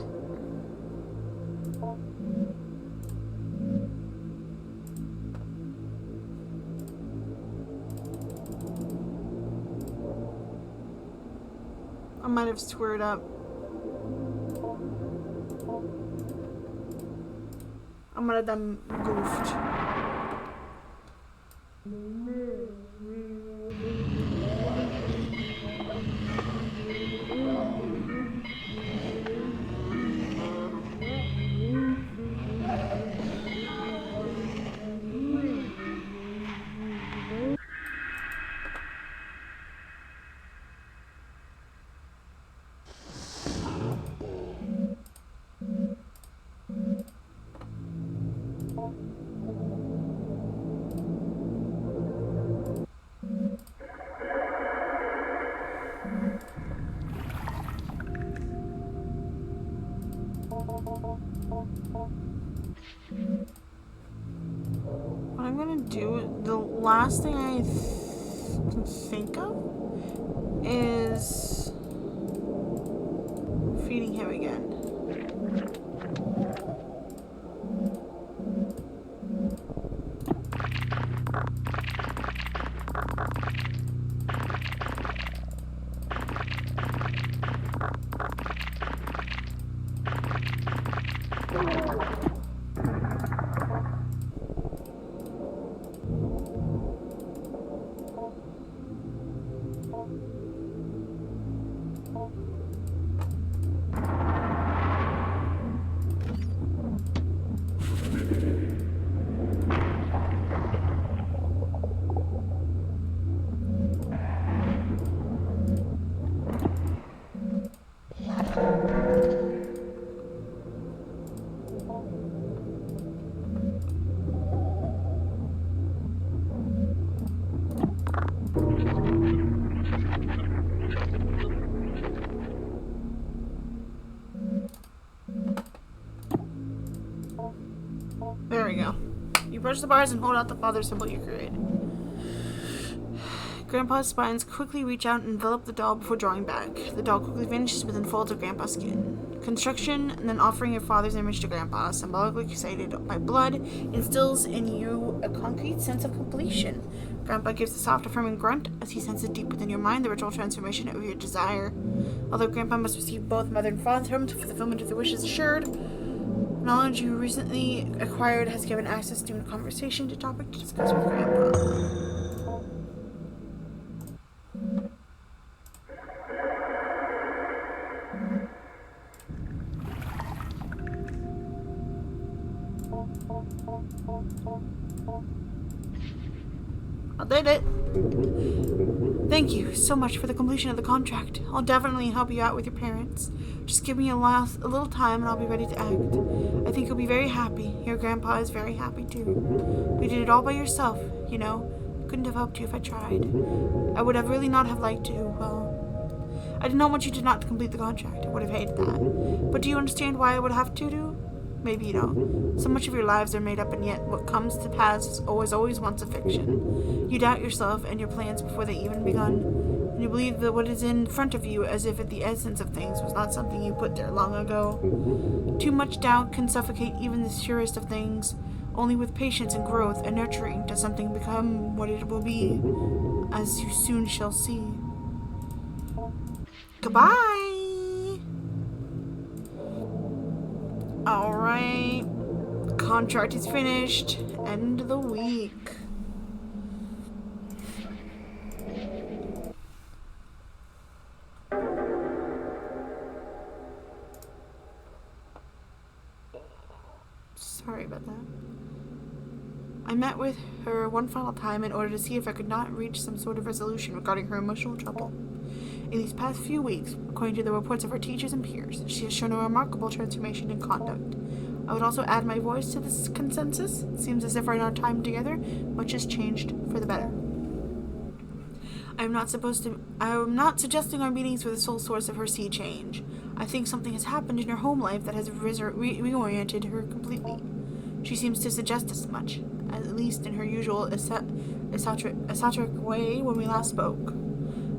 I might have squared up. I might have done goofed. What I'm gonna do, the last thing I can think of is feeding him again. There we go. You brush the bars and hold out the father symbol you created. Grandpa's spines quickly reach out and envelop the doll before drawing back. The doll quickly vanishes within folds of Grandpa's skin. Construction and then offering your father's image to Grandpa, symbolically excited by blood, instills in you a concrete sense of completion. Grandpa gives a soft affirming grunt as he senses deep within your mind the ritual transformation of your desire. Although Grandpa must receive both mother and father for the fulfillment of the wishes assured, knowledge you recently acquired has given access to a conversation to topic to discuss with Grandpa. I did it. Thank you so much for the completion of the contract. I'll definitely help you out with your parents. Just give me a little time and I'll be ready to act. I think you'll be very happy. Your grandpa is very happy too. You did it all by yourself, you know. I couldn't have helped you if I tried. I would have really not have liked to. Well, I did not want you to not complete the contract. I would have hated that. But do you understand why I would have to do? Maybe you don't. So much of your lives are made up, and yet what comes to pass is always once a fiction. You doubt yourself and your plans before they even begun, and you believe that what is in front of you as if the essence of things was not something you put there long ago. Too much doubt can suffocate even the surest of things. Only with patience and growth and nurturing does something become what it will be, as you soon shall see. Goodbye! Alright. Contract is finished. End of the week. Sorry about that. I met with her one final time in order to see if I could not reach some sort of resolution regarding her emotional trouble. In these past few weeks, according to the reports of her teachers and peers, she has shown a remarkable transformation in conduct. I would also add my voice to this consensus. It seems as if in our time together, much has changed for the better. I am not suggesting our meetings were the sole source of her sea change. I think something has happened in her home life that has reoriented her completely. She seems to suggest as much, at least in her usual esoteric way when we last spoke.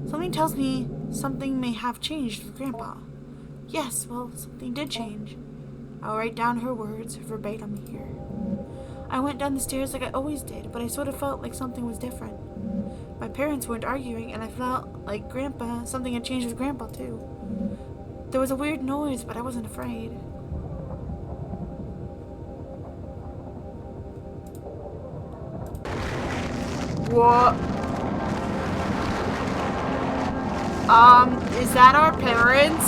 Something tells me something may have changed with Grandpa. Yes, well, something did change. I'll write down her words verbatim here. I went down the stairs like I always did, but I sort of felt like something was different. My parents weren't arguing, and I felt like something had changed with Grandpa, too. There was a weird noise, but I wasn't afraid. What? Is that our parents?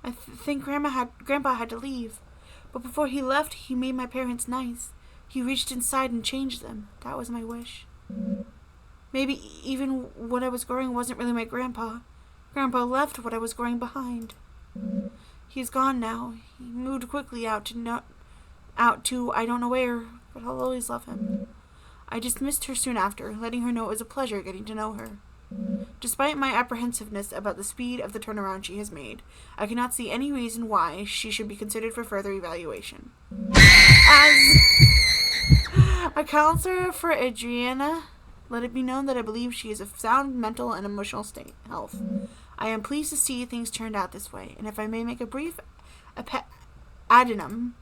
I think Grandpa had to leave. But before he left, he made my parents nice. He reached inside and changed them. That was my wish. Maybe even what I was growing wasn't really my grandpa. Grandpa left what I was growing behind. He's gone now. He moved quickly out to I don't know where, but I'll always love him. I dismissed her soon after, letting her know it was a pleasure getting to know her. Despite my apprehensiveness about the speed of the turnaround she has made, I cannot see any reason why she should be considered for further evaluation. As a counselor for Adriana, let it be known that I believe she is of sound mental and emotional health. I am pleased to see things turned out this way, and if I may make a brief addendum,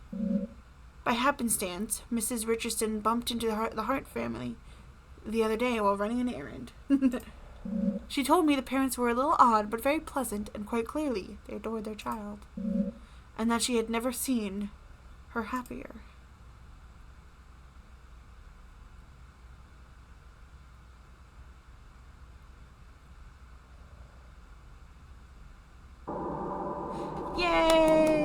by happenstance, Mrs. Richardson bumped into the Hart family the other day while running an errand. She told me the parents were a little odd, but very pleasant, and quite clearly they adored their child, and that she had never seen her happier. Yay!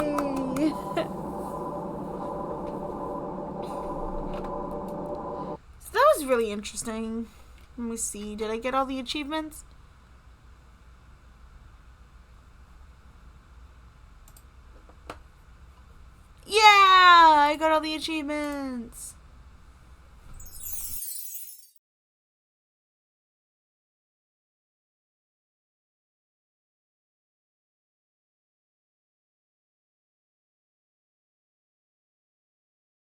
So that was really interesting. Let me see. Did I get all the achievements? Yeah! I got all the achievements!